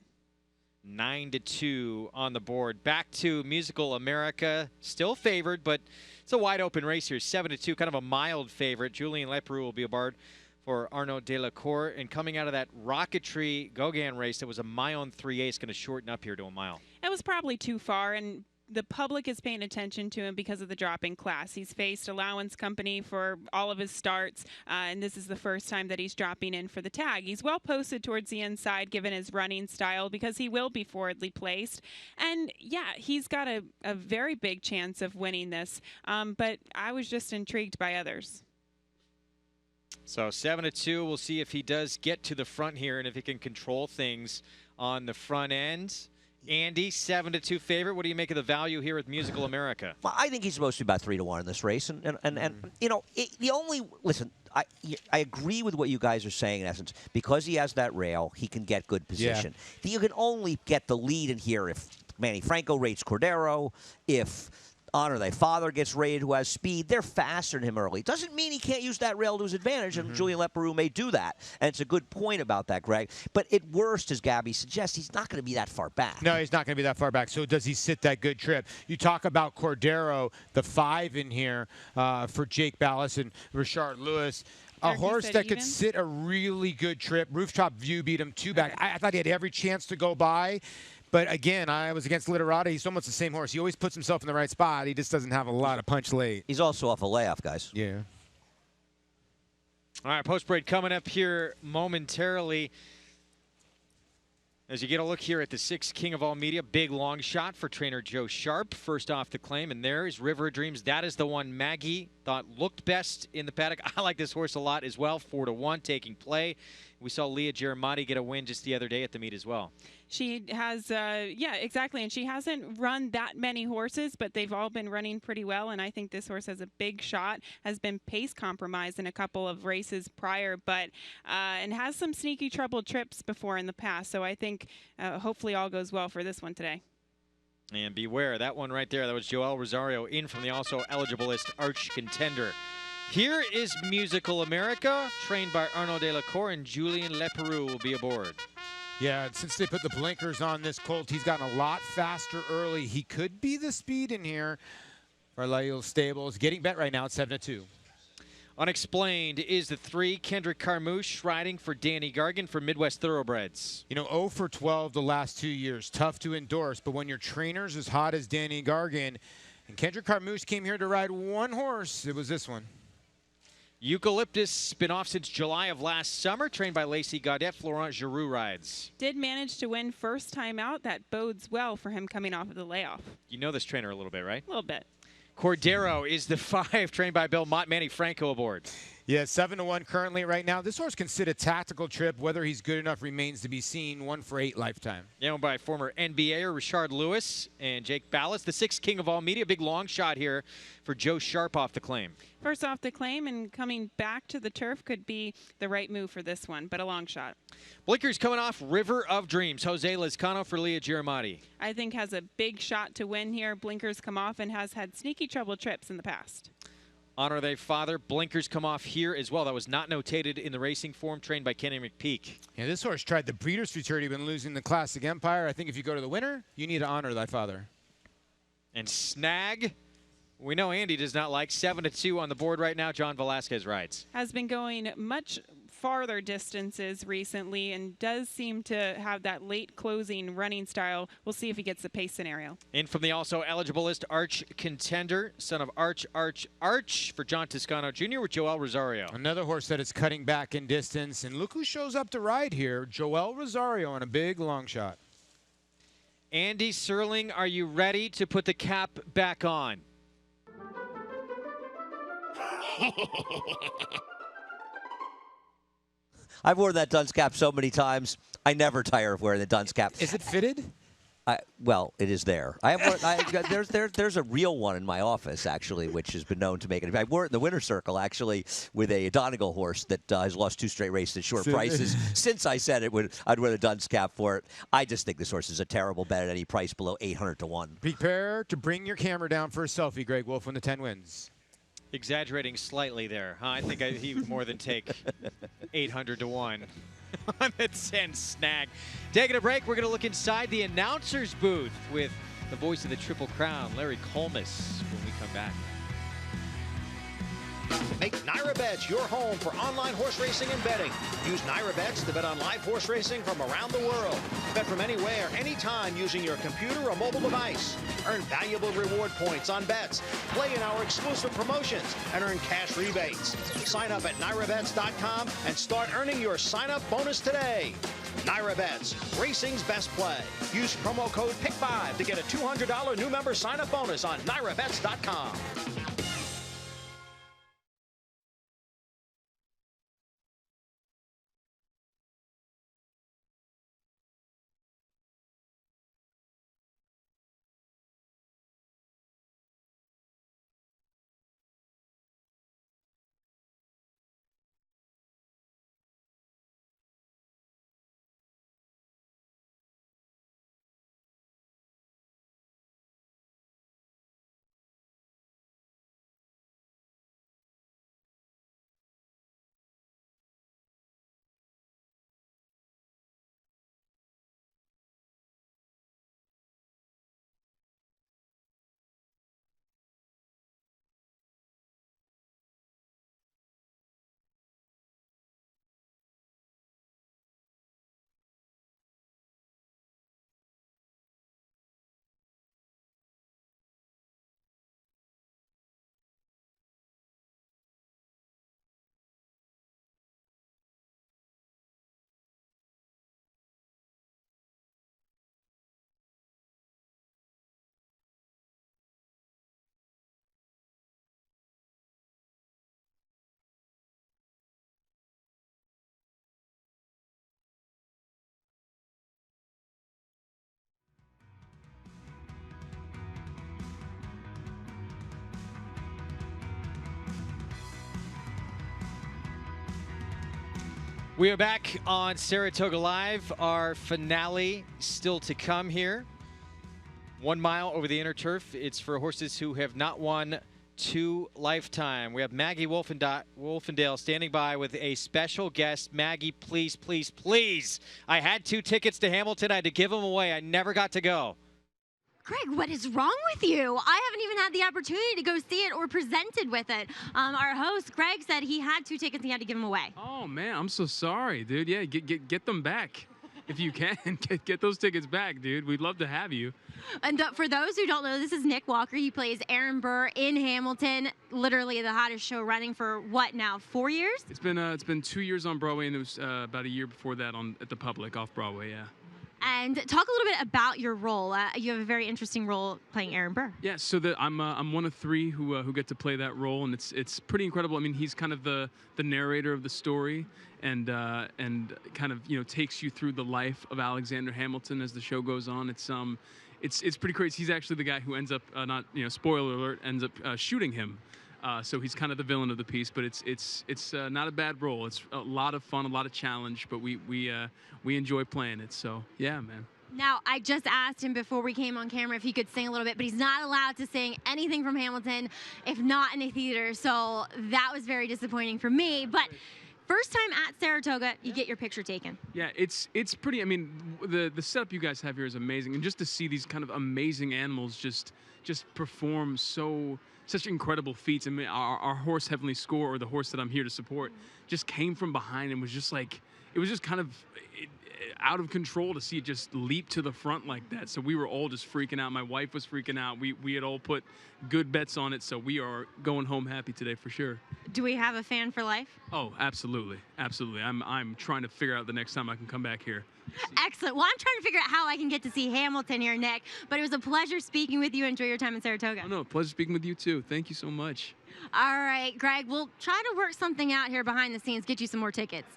9-2 on the board. Back to Musical America, still favored, but it's a wide open race here. 7-2, kind of a mild favorite. Julien Leperoux will be aboard for Arnaud Delacour, and coming out of that Rocketry Gauguin race, that was a mile and 3/8, going to shorten up here to a mile.
It was probably too far, and the public is paying attention to him because of the drop in class. He's faced allowance company for all of his starts, and this is the first time that he's dropping in for the tag. He's well posted towards the inside given his running style because he will be forwardly placed. And yeah, he's got a very big chance of winning this, but I was just intrigued by others.
So 7-2, we'll see if he does get to the front here and if he can control things on the front end. Andy, 7-2 favorite. What do you make of the value here with Musical America?
Well, I think he's supposed to be about 3-1 in this race, and you know, the only listen. I agree with what you guys are saying in essence. Because he has that rail, he can get good position. Yeah. You can only get the lead in here if Manny Franco rates Cordero, if Honor Thy Father gets rated who has speed. They're faster than him early. Doesn't mean he can't use that rail to his advantage, and Julien Leperoux may do that. And it's a good point about that, Greg. But at worst, as Gabby suggests, he's not going to be that far back.
No, he's not going to be that far back. So does he sit that good trip? You talk about Cordero, the 5 in here for Jake Ballas and Richard Lewis. A horse that could sit a really good trip. Rooftop View beat him 2 back. I thought he had every chance to go by. But again, I was against Literati. He's almost the same horse. He always puts himself in the right spot. He just doesn't have a lot of punch late.
He's also off a layoff, guys.
Yeah.
All right, post-break coming up here momentarily. As you get a look here at the 6 King of All Media, big long shot for trainer Joe Sharp, first off the claim. And there is River of Dreams. That is the one Maggie thought looked best in the paddock. I like this horse a lot as well, 4-1, taking play. We saw Leah Giramati get a win just the other day at the meet as well.
She has, yeah, exactly. And she hasn't run that many horses, but they've all been running pretty well. And I think this horse has a big shot, has been pace compromised in a couple of races prior, but and has some sneaky troubled trips before in the past. So I think hopefully all goes well for this one today.
And beware, that one right there, that was Joel Rosario in from the also eligible list Arch Contender. Here is Musical America, trained by Arnaud Delacour, and Julien Leperoux will be aboard.
Yeah, since they put the blinkers on this colt, he's gotten a lot faster early. He could be the speed in here for Lail Stables. Getting bet right now at 7-2.
Unexplained is the 3, Kendrick Carmouche, riding for Danny Gargan for Midwest Thoroughbreds.
You know, 0 for 12 the last 2 years. Tough to endorse, but when your trainer's as hot as Danny Gargan, and Kendrick Carmouche came here to ride one horse, it was this one.
Eucalyptus, been off since July of last summer, trained by Lacey Gaudet. Florent Giroux rides.
Did manage to win first time out. That bodes well for him coming off of the layoff.
You know this trainer a little bit, right?
A little bit.
Cordero is the 5, trained by Bill Mott. Manny Franco aboard.
Yeah, 7-1 currently right now. This horse can sit a tactical trip. Whether he's good enough remains to be seen. 1 for 8 lifetime.
Yeah, owned by former NBAer Richard Lewis and Jake Ballas. The 6 King of All Media. Big long shot here for Joe Sharp off the claim.
First off the claim and coming back to the turf could be the right move for this one, but a long shot.
Blinkers coming off River of Dreams. Jose Lezcano for Leah Giramati.
I think has a big shot to win here. Blinkers come off and has had sneaky trouble trips in the past.
Honor Thy Father. Blinkers come off here as well. That was not notated in the racing form, trained by Kenny McPeak.
Yeah, this horse tried the Breeders' Futurity when losing the Classic Empire. I think if you go to the winner, you need to honor Thy Father.
And Snag, we know Andy does not like. 7-2 on the board right now. John Velasquez rides.
Has been going much farther distances recently and does seem to have that late closing running style. We'll see if he gets the pace scenario.
In from the also eligible list, Arch Contender, son of Arch for John Toscano Jr. with Joel Rosario.
Another horse that is cutting back in distance, and look who shows up to ride here, Joel Rosario on a big long shot.
Andy Serling, are you ready to put the cap back on?
I've worn that dunce cap so many times. I never tire of wearing the dunce cap.
Is it fitted?
Well, it is there. I have there's a real one in my office actually, which has been known to make it. I wore it in the winter circle actually with a Donegal horse that has lost 2 straight races at short prices. Since I said I'd wear the dunce cap for it. I just think this horse is a terrible bet at any price below 800 to 1.
Prepare to bring your camera down for a selfie, Greg Wolf, when the 10 wins.
Exaggerating slightly there, huh? I think he would more than take 800 to 1 on the 10 snag. Taking a break, we're going to look inside the announcer's booth with the voice of the Triple Crown, Larry Colmus, when we come back.
Make NyraBets your home for online horse racing and betting. Use NyraBets to bet on live horse racing from around the world. Bet from anywhere, anytime using your computer or mobile device. Earn valuable reward points on bets. Play in our exclusive promotions and earn cash rebates. Sign up at NyraBets.com and start earning your sign-up bonus today. NyraBets, racing's best play. Use promo code PICK5 to get a $200 new member sign-up bonus on NyraBets.com.
We are back on Saratoga Live. Our finale still to come here. 1 mile over the inner turf. It's for horses who have not won 2 lifetime. We have Maggie Wolfendale standing by with a special guest. Maggie, please, please, please. I had 2 tickets to Hamilton. I had to give them away. I never got to go.
Greg, what is wrong with you? I haven't even had the opportunity to go see it or presented with it. Our host, Greg, said he had 2 tickets and he had to give them away.
Oh, man, I'm so sorry, dude. Yeah, get them back if you can. Get those tickets back, dude. We'd love to have you.
And for those who don't know, this is Nick Walker. He plays Aaron Burr in Hamilton, literally the hottest show running for what now, 4 years?
It's been 2 years on Broadway, and it was about a year before that at the Public off Broadway, yeah.
And talk a little bit about your role. You have a very interesting role playing Aaron Burr.
Yeah, so I'm one of 3 who get to play that role, and it's pretty incredible. I mean, he's kind of the narrator of the story, and kind of takes you through the life of Alexander Hamilton as the show goes on. It's pretty crazy. He's actually the guy who ends up spoiler alert, ends up shooting him. So he's kind of the villain of the piece, but it's not a bad role. It's a lot of fun, a lot of challenge, but we enjoy playing it. So yeah, man.
Now, I just asked him before we came on camera if he could sing a little bit, but he's not allowed to sing anything from Hamilton, if not in a theater. So that was very disappointing for me. But first time at Saratoga, you get your picture taken.
Yeah, it's pretty. I mean, the setup you guys have here is amazing, and just to see these kind of amazing animals just perform such incredible feats. I mean, our horse Heavenly Score, or the horse that I'm here to support, just came from behind and was just like, it was just kind of out of control to see it just leap to the front like that. So we were all just freaking out. My wife was freaking out. We had all put good bets on it, so we are going home happy today for sure.
Do we have a fan for life?
Oh, absolutely, absolutely. I'm trying to figure out the next time I can come back here.
Excellent. Well, I'm trying to figure out how I can get to see Hamilton here, Nick. But it was a pleasure speaking with you. Enjoy your time in Saratoga.
Oh, no, pleasure speaking with you too. Thank you so much.
All right, Greg, we'll try to work something out here behind the scenes, get you some more tickets.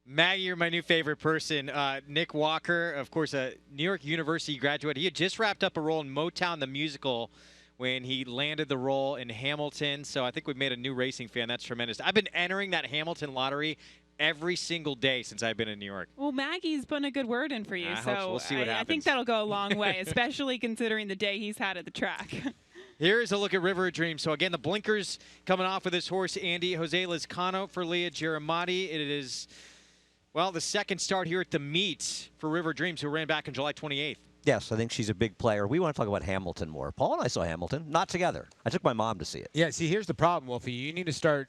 Maggie, you're my new favorite person. Nick Walker, of course, a New York University graduate. He had just wrapped up a role in Motown the Musical when he landed the role in Hamilton. So I think we've made a new racing fan. That's tremendous. I've been entering that Hamilton lottery every single day since I've been in New York.
Well, Maggie's put a good word in for you, so
we'll see what happens.
I think that'll go a long way, especially considering the day he's had at the track.
Here's a look at River of Dreams. So again, the blinkers coming off with this horse, Andy. Jose Lizcano for Leah Giramati. It is, well, the second start here at the meet for River of Dreams, who ran back on July 28th.
Yes, I think she's a big player. We want to talk about Hamilton more. Paul and I saw Hamilton, not together. I took my mom to see it.
Yeah, see, here's the problem, Wolfie. You need to start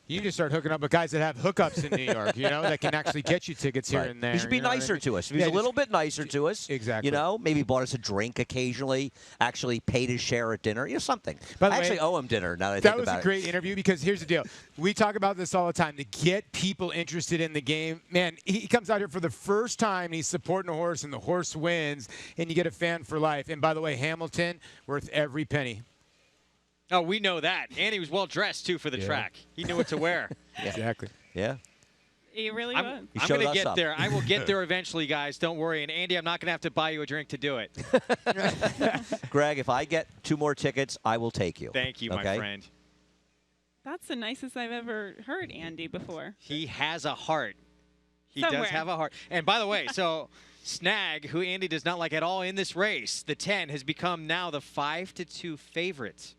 hooking up with guys that have hookups in New York, you know, that can actually get you tickets here and there.
He should be nicer to us. If he's a little bit nicer to us,
exactly.
You know, maybe bought us a drink occasionally, actually paid his share at dinner, you know, something.
By the
I
way,
actually owe him dinner now that I think
That was
about
a
it.
great interview because here's the deal. We talk about this all the time. To get people interested in the game, man, he comes out here for the first time, and he's supporting a horse, and the horse wins, and you get a fan for life. And by the way, Hamilton, worth every penny.
Oh, we know that. And he was well-dressed, too, for the track. He knew what to wear.
Exactly.
Yeah.
He really
was. I'm going to get
up.
there. I will get there eventually, guys. Don't worry. And, Andy, I'm not going to have to buy you a drink to do it.
Greg, if I get 2 more tickets, I will take you.
Thank you,
okay?
my friend.
That's the nicest I've ever heard Andy before.
He has a heart. He
Somewhere.
does have a heart. And, by the way, so Snag, who Andy does not like at all in this race, the 10, has become now the 5-2 favorite.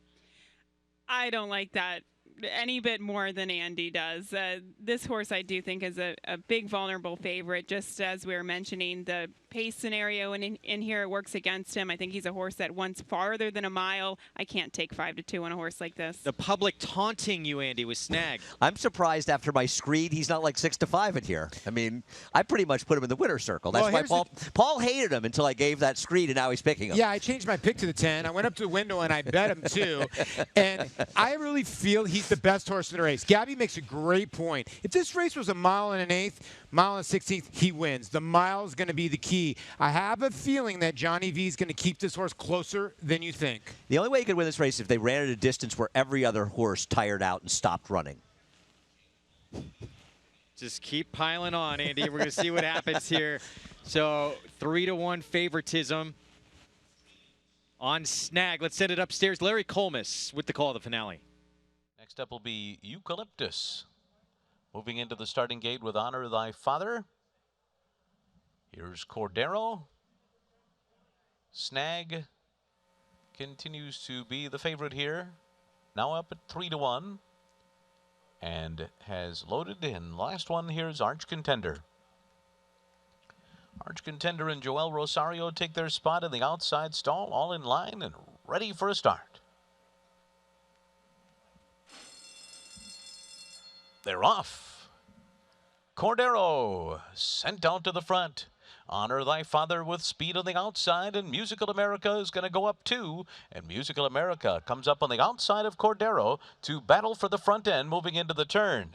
I don't like that any bit more than Andy does. This horse, I do think, is a big vulnerable favorite. Just as we were mentioning, the pace scenario in here works against him. I think he's a horse that wants farther than a mile. I can't take 5-2 on a horse like this.
The public taunting you, Andy, with Snag.
I'm surprised after my screed he's not like 6-5 in here. I mean, I pretty much put him in the winner's circle. That's why Paul hated him until I gave that screed, and now he's picking him.
Yeah, I changed my pick to the 10. I went up to the window, and I bet him, too. And I really feel he's the best horse in the race. Gabby makes a great point. If this race was a mile and an eighth, mile and 16th, he wins. The mile is going to be the key. I have a feeling that Johnny V is going to keep this horse closer than you think.
The only way you could win this race is if they ran at a distance where every other horse tired out and stopped running.
Just keep piling on, Andy. We're going to see what happens here. So 3-1 favoritism on Snag. Let's send it upstairs. Larry Colmus with the call of the finale.
Next up will be Eucalyptus. Moving into the starting gate with Honor Thy Father. Here's Cordero. Snag continues to be the favorite here. Now up at 3-1. And has loaded in. Last one here is Arch Contender. Arch Contender and Joel Rosario take their spot in the outside stall, all in line and ready for a start. They're off. Cordero sent out to the front. Honor Thy Father with speed on the outside, and Musical America is going to go up too. And Musical America comes up on the outside of Cordero to battle for the front end moving into the turn.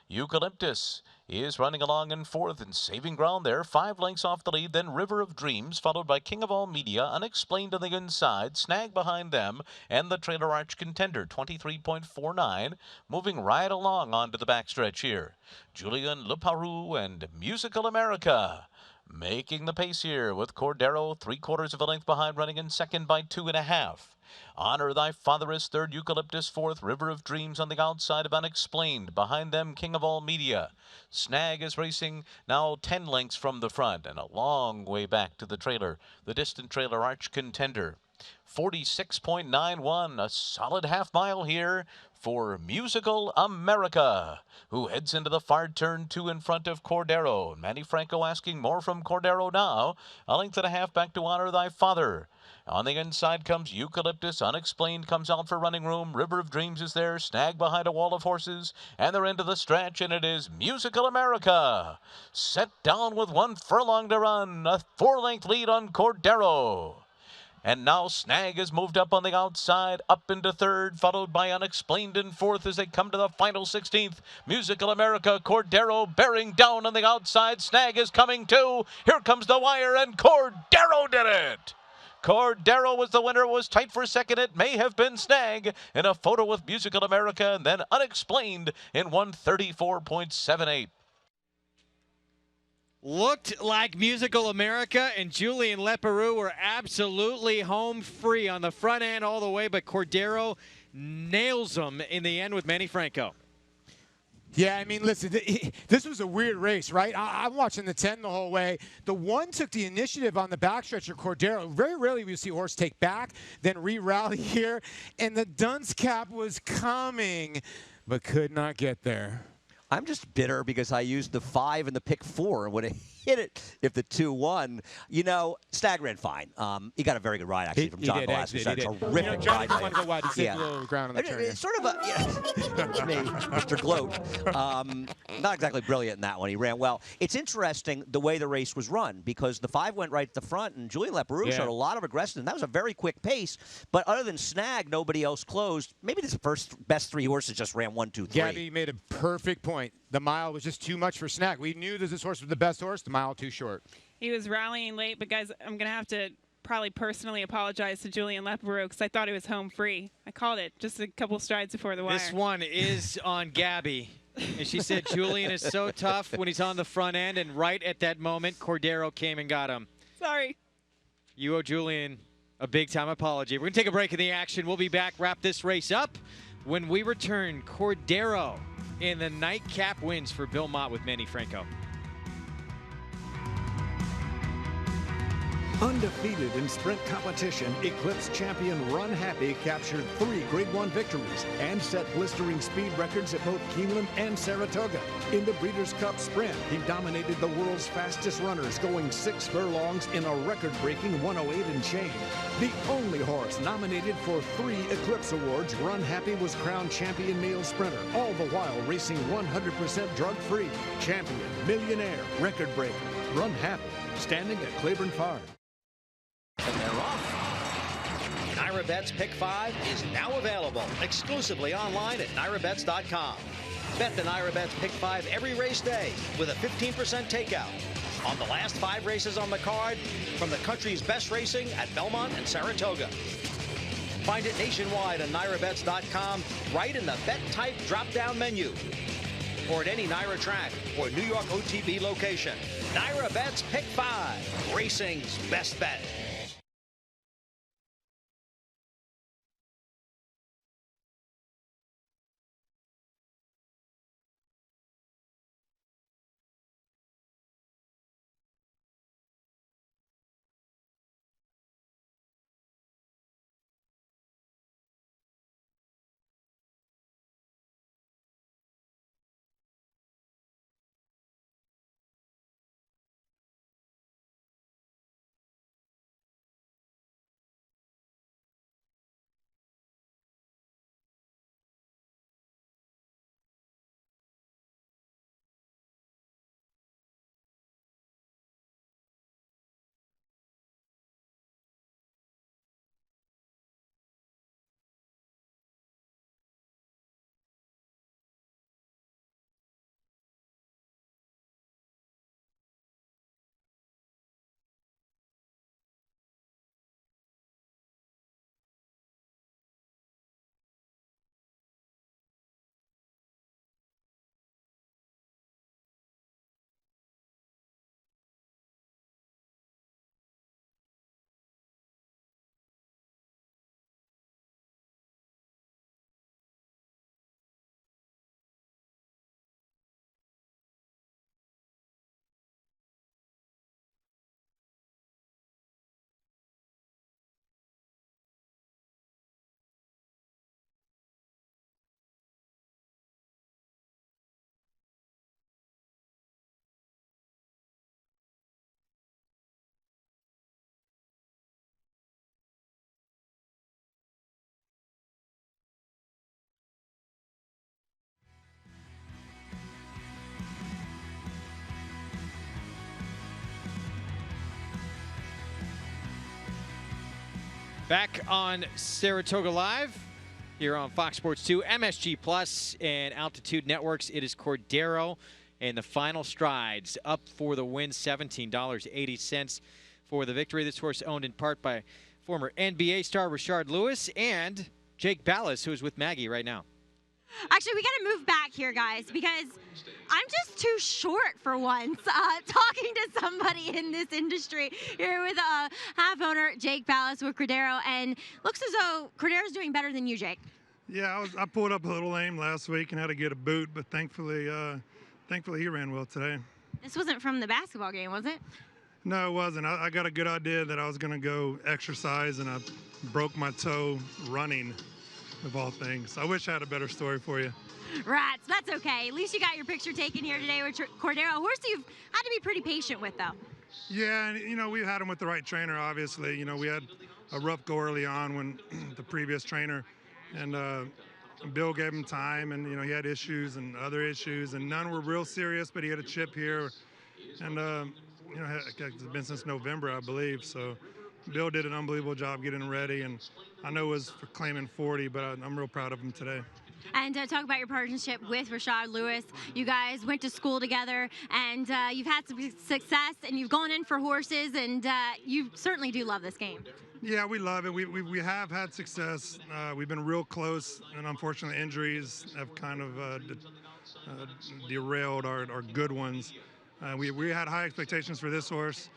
Eucalyptus is running along in fourth and saving ground there. 5 lengths off the lead, then River of Dreams, followed by King of All Media, Unexplained on the inside, Snag behind them, and the trailer Arch Contender, 23.49, moving right along onto the backstretch here. Julian Leparoux and Musical America making the pace here with Cordero 3/4 of a length behind, running in second by 2.5. Honor Thy Father is third, Eucalyptus fourth, River of Dreams on the outside of Unexplained. Behind them, King of All Media. Snag is racing now 10 lengths from the front and a long way back to the trailer. The distant trailer Arch Contender. 46.91, a solid half mile here for Musical America, who heads into the far turn 2 in front of Cordero. Manny Franco asking more from Cordero now. A length and a half back to Honor Thy Father. On the inside comes Eucalyptus. Unexplained comes out for running room. River of Dreams is there. Snag behind a wall of horses. And they're into the stretch, and it is Musical America. Set down with 1 furlong to run. A 4-length lead on Cordero. And now Snag has moved up on the outside, up into third, followed by Unexplained in fourth as they come to the final 16th. Musical America, Cordero bearing down on the outside. Snag is coming too. Here comes the wire, and Cordero did it. Cordero was the winner. It was tight for second. It may have been Snag in a photo with Musical America, and then Unexplained in 134.78.
Looked like Musical America and Julien Leparoux were absolutely home free on the front end all the way, but Cordero nails them in the end with Manny Franco.
Yeah, I mean, listen, this was a weird race, right? I'm watching the 10 the whole way. The 1 took the initiative on the backstretch of Cordero. Very rarely we see a horse take back, then re-rally here. And the dunce cap was coming, but could not get there.
I'm just bitter because I used the 5 and the pick 4 and would have hit it if the 2 won. You know, Stag ran fine. He got a very good ride, actually, from John Velasquez. That's a terrific
Johnny
ride.
wanted to go wide. He saved a little ground on the turn.
It's sort of a, me, Mr. Gloat. Not exactly brilliant in that one. He ran well. It's interesting the way the race was run because the 5 went right at the front, and Julien Leparoux showed a lot of aggression. And that was a very quick pace. But other than Snag, nobody else closed. Maybe the best 3 horses just ran 1, 2, 3.
Gabby made a perfect point. The mile was just too much for Snag. We knew that this horse was the best horse. The mile too short.
He was rallying late, but guys, I'm going to have to probably personally apologize to Julien Leparoux because I thought he was home free. I called it just a couple strides before the wire.
This one is on Gabby. And she said Julien is so tough when he's on the front end, and right at that moment, Cordero came and got him.
Sorry.
You owe Julien a big-time apology. We're going to take a break in the action. We'll be back, wrap this race up. When we return, Cordero in the nightcap wins for Bill Mott with Manny Franco.
Undefeated in sprint competition, Eclipse champion Run Happy captured 3 Grade 1 victories and set blistering speed records at both Keeneland and Saratoga. In the Breeders' Cup Sprint, he dominated the world's fastest runners, going 6 furlongs in a record-breaking 108 and change. The only horse nominated for 3 Eclipse awards, Run Happy was crowned champion male sprinter, all the while racing 100% drug-free. Champion, millionaire, record breaker, Run Happy, standing at Claiborne Farm.
And they're off. NyraBet's Pick 5 is now available exclusively online at nyrabets.com. Bet the NyraBet's Pick 5 every race day with a 15% takeout on the last 5 races on the card from the country's best racing at Belmont and Saratoga. Find it nationwide on nyrabets.com right in the bet type drop-down menu or at any Nyra track or New York OTB location. NyraBet's Pick 5, racing's best bet.
Back on Saratoga Live here on Fox Sports 2, MSG Plus, and Altitude Networks. It is Cordero and the final strides up for the win, $17.80 for the victory. This horse owned in part by former NBA star Rashard Lewis and Jake Ballas, who is with Maggie right now.
Actually, we got to move back here, guys, because I'm just too short for once talking to somebody in this industry here with half owner Jake Ballas with Cordero, and looks as though Cordero's doing better than you, Jake.
Yeah, I pulled up a little lame last week and had to get a boot, but thankfully he ran well today.
This wasn't from the basketball game, was it?
No, it wasn't. I got a good idea that I was going to go exercise, and I broke my toe running, of all things. I wish I had a better story for you.
Rats, that's okay. At least you got your picture taken here today with Cordero. A horse you've had to be pretty patient with, though.
Yeah, and, we had him with the right trainer, obviously. We had a rough go early on when the previous trainer, and Bill gave him time, and, he had issues and other issues, and none were real serious, but he had a chip here. And, it's been since November, I believe, so Bill did an unbelievable job getting ready, and I know it was for claiming 40, but I'm real proud of him today.
And talk about your partnership with Rashard Lewis. You guys went to school together, and you've had some success, and you've gone in for horses, and you certainly do love this game.
Yeah, we love it. We have had success. We've been real close, and unfortunately injuries have kind of derailed our good ones. We had high expectations for this horse.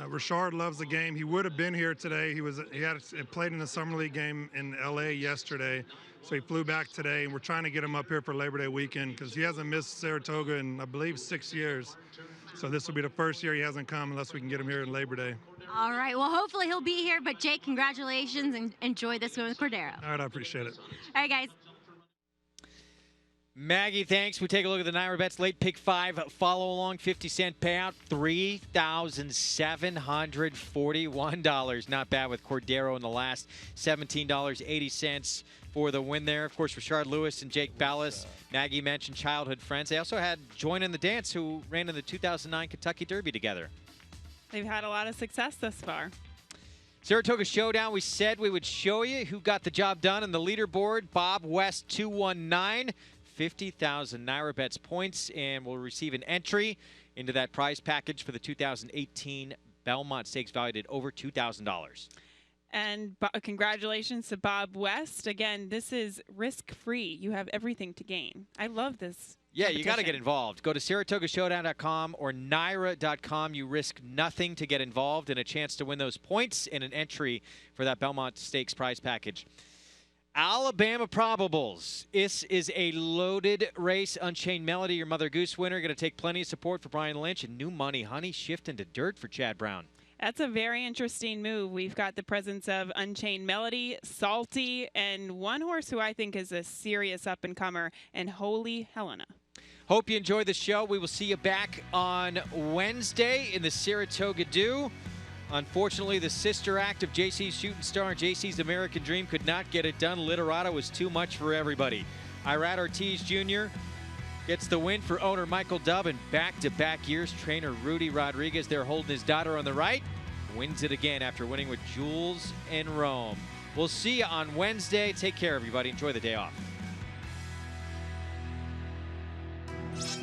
Rashard loves the game. He would have been here today. He had played in a summer league game in LA yesterday, so he flew back today, and we're trying to get him up here for Labor Day weekend because he hasn't missed Saratoga in, I believe, 6 years. So this will be the first year he hasn't come unless we can get him here in Labor Day.
All right, well, hopefully he'll be here, but Jake, congratulations, and enjoy this one with Cordero.
All right, I appreciate it.
All right, guys.
Maggie, thanks. We take a look at the Naira Bets late pick 5 follow along, 50-cent payout, $3,741. Not bad with Cordero in the last, $17.80 for the win there. Of course, Rashard Lewis and Jake Ballas. Maggie mentioned childhood friends. They also had Join in the Dance, who ran in the 2009 Kentucky Derby together.
They've had a lot of success thus far.
Saratoga Showdown, we said we would show you who got the job done on the leaderboard. Bob West 219. 50,000 Naira Bets points, and will receive an entry into that prize package for the 2018 Belmont Stakes valued at over $2,000.
And congratulations to Bob West. Again, this is risk-free. You have everything to gain. I love this.
Yeah, you got to get involved. Go to SaratogaShowdown.com or Naira.com. You risk nothing to get involved and a chance to win those points and an entry for that Belmont Stakes prize package. Alabama Probables. This is a loaded race. Unchained Melody, your Mother Goose winner, going to take plenty of support for Brian Lynch, and New Money Honey shifting to dirt for Chad Brown.
That's a very interesting move. We've got the presence of Unchained Melody, Salty, and one horse who I think is a serious up-and-comer, and Holy Helena.
Hope you enjoyed the show. We will see you back on Wednesday in the Saratoga Dew. Unfortunately, the sister act of JC's Shooting Star and JC's American Dream could not get it done. Literado was too much for everybody. Irad Ortiz Jr. gets the win for owner Michael Dubb, and back-to-back years, trainer Rudy Rodriguez there holding his daughter on the right. Wins it again after winning with Jules and Rome. We'll see you on Wednesday. Take care, everybody. Enjoy the day off.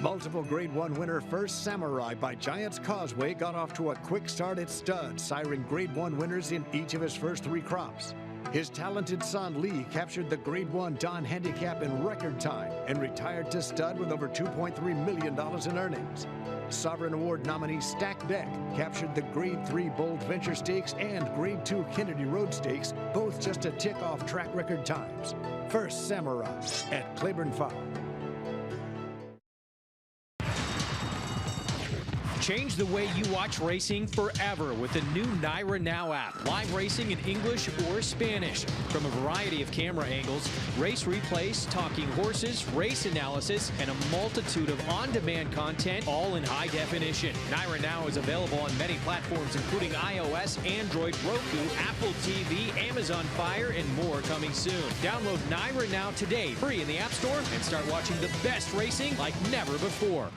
Multiple Grade 1 winner First Samurai by Giants Causeway got off to a quick start at stud, siring Grade 1 winners in each of his first 3 crops. His talented son Lee captured the Grade 1 Don Handicap in record time and retired to stud with over $2.3 million in earnings. Sovereign Award nominee Stack Deck captured the Grade 3 Bold Venture Stakes and Grade 2 Kennedy Road Stakes, both just to tick off track record times. First Samurai at Claiborne Farm.
Change the way you watch racing forever with the new Naira Now app. Live racing in English or Spanish. From a variety of camera angles, race replays, talking horses, race analysis, and a multitude of on-demand content, all in high definition. Naira Now is available on many platforms, including iOS, Android, Roku, Apple TV, Amazon Fire, and more coming soon. Download Naira Now today, free in the App Store, and start watching the best racing like never before.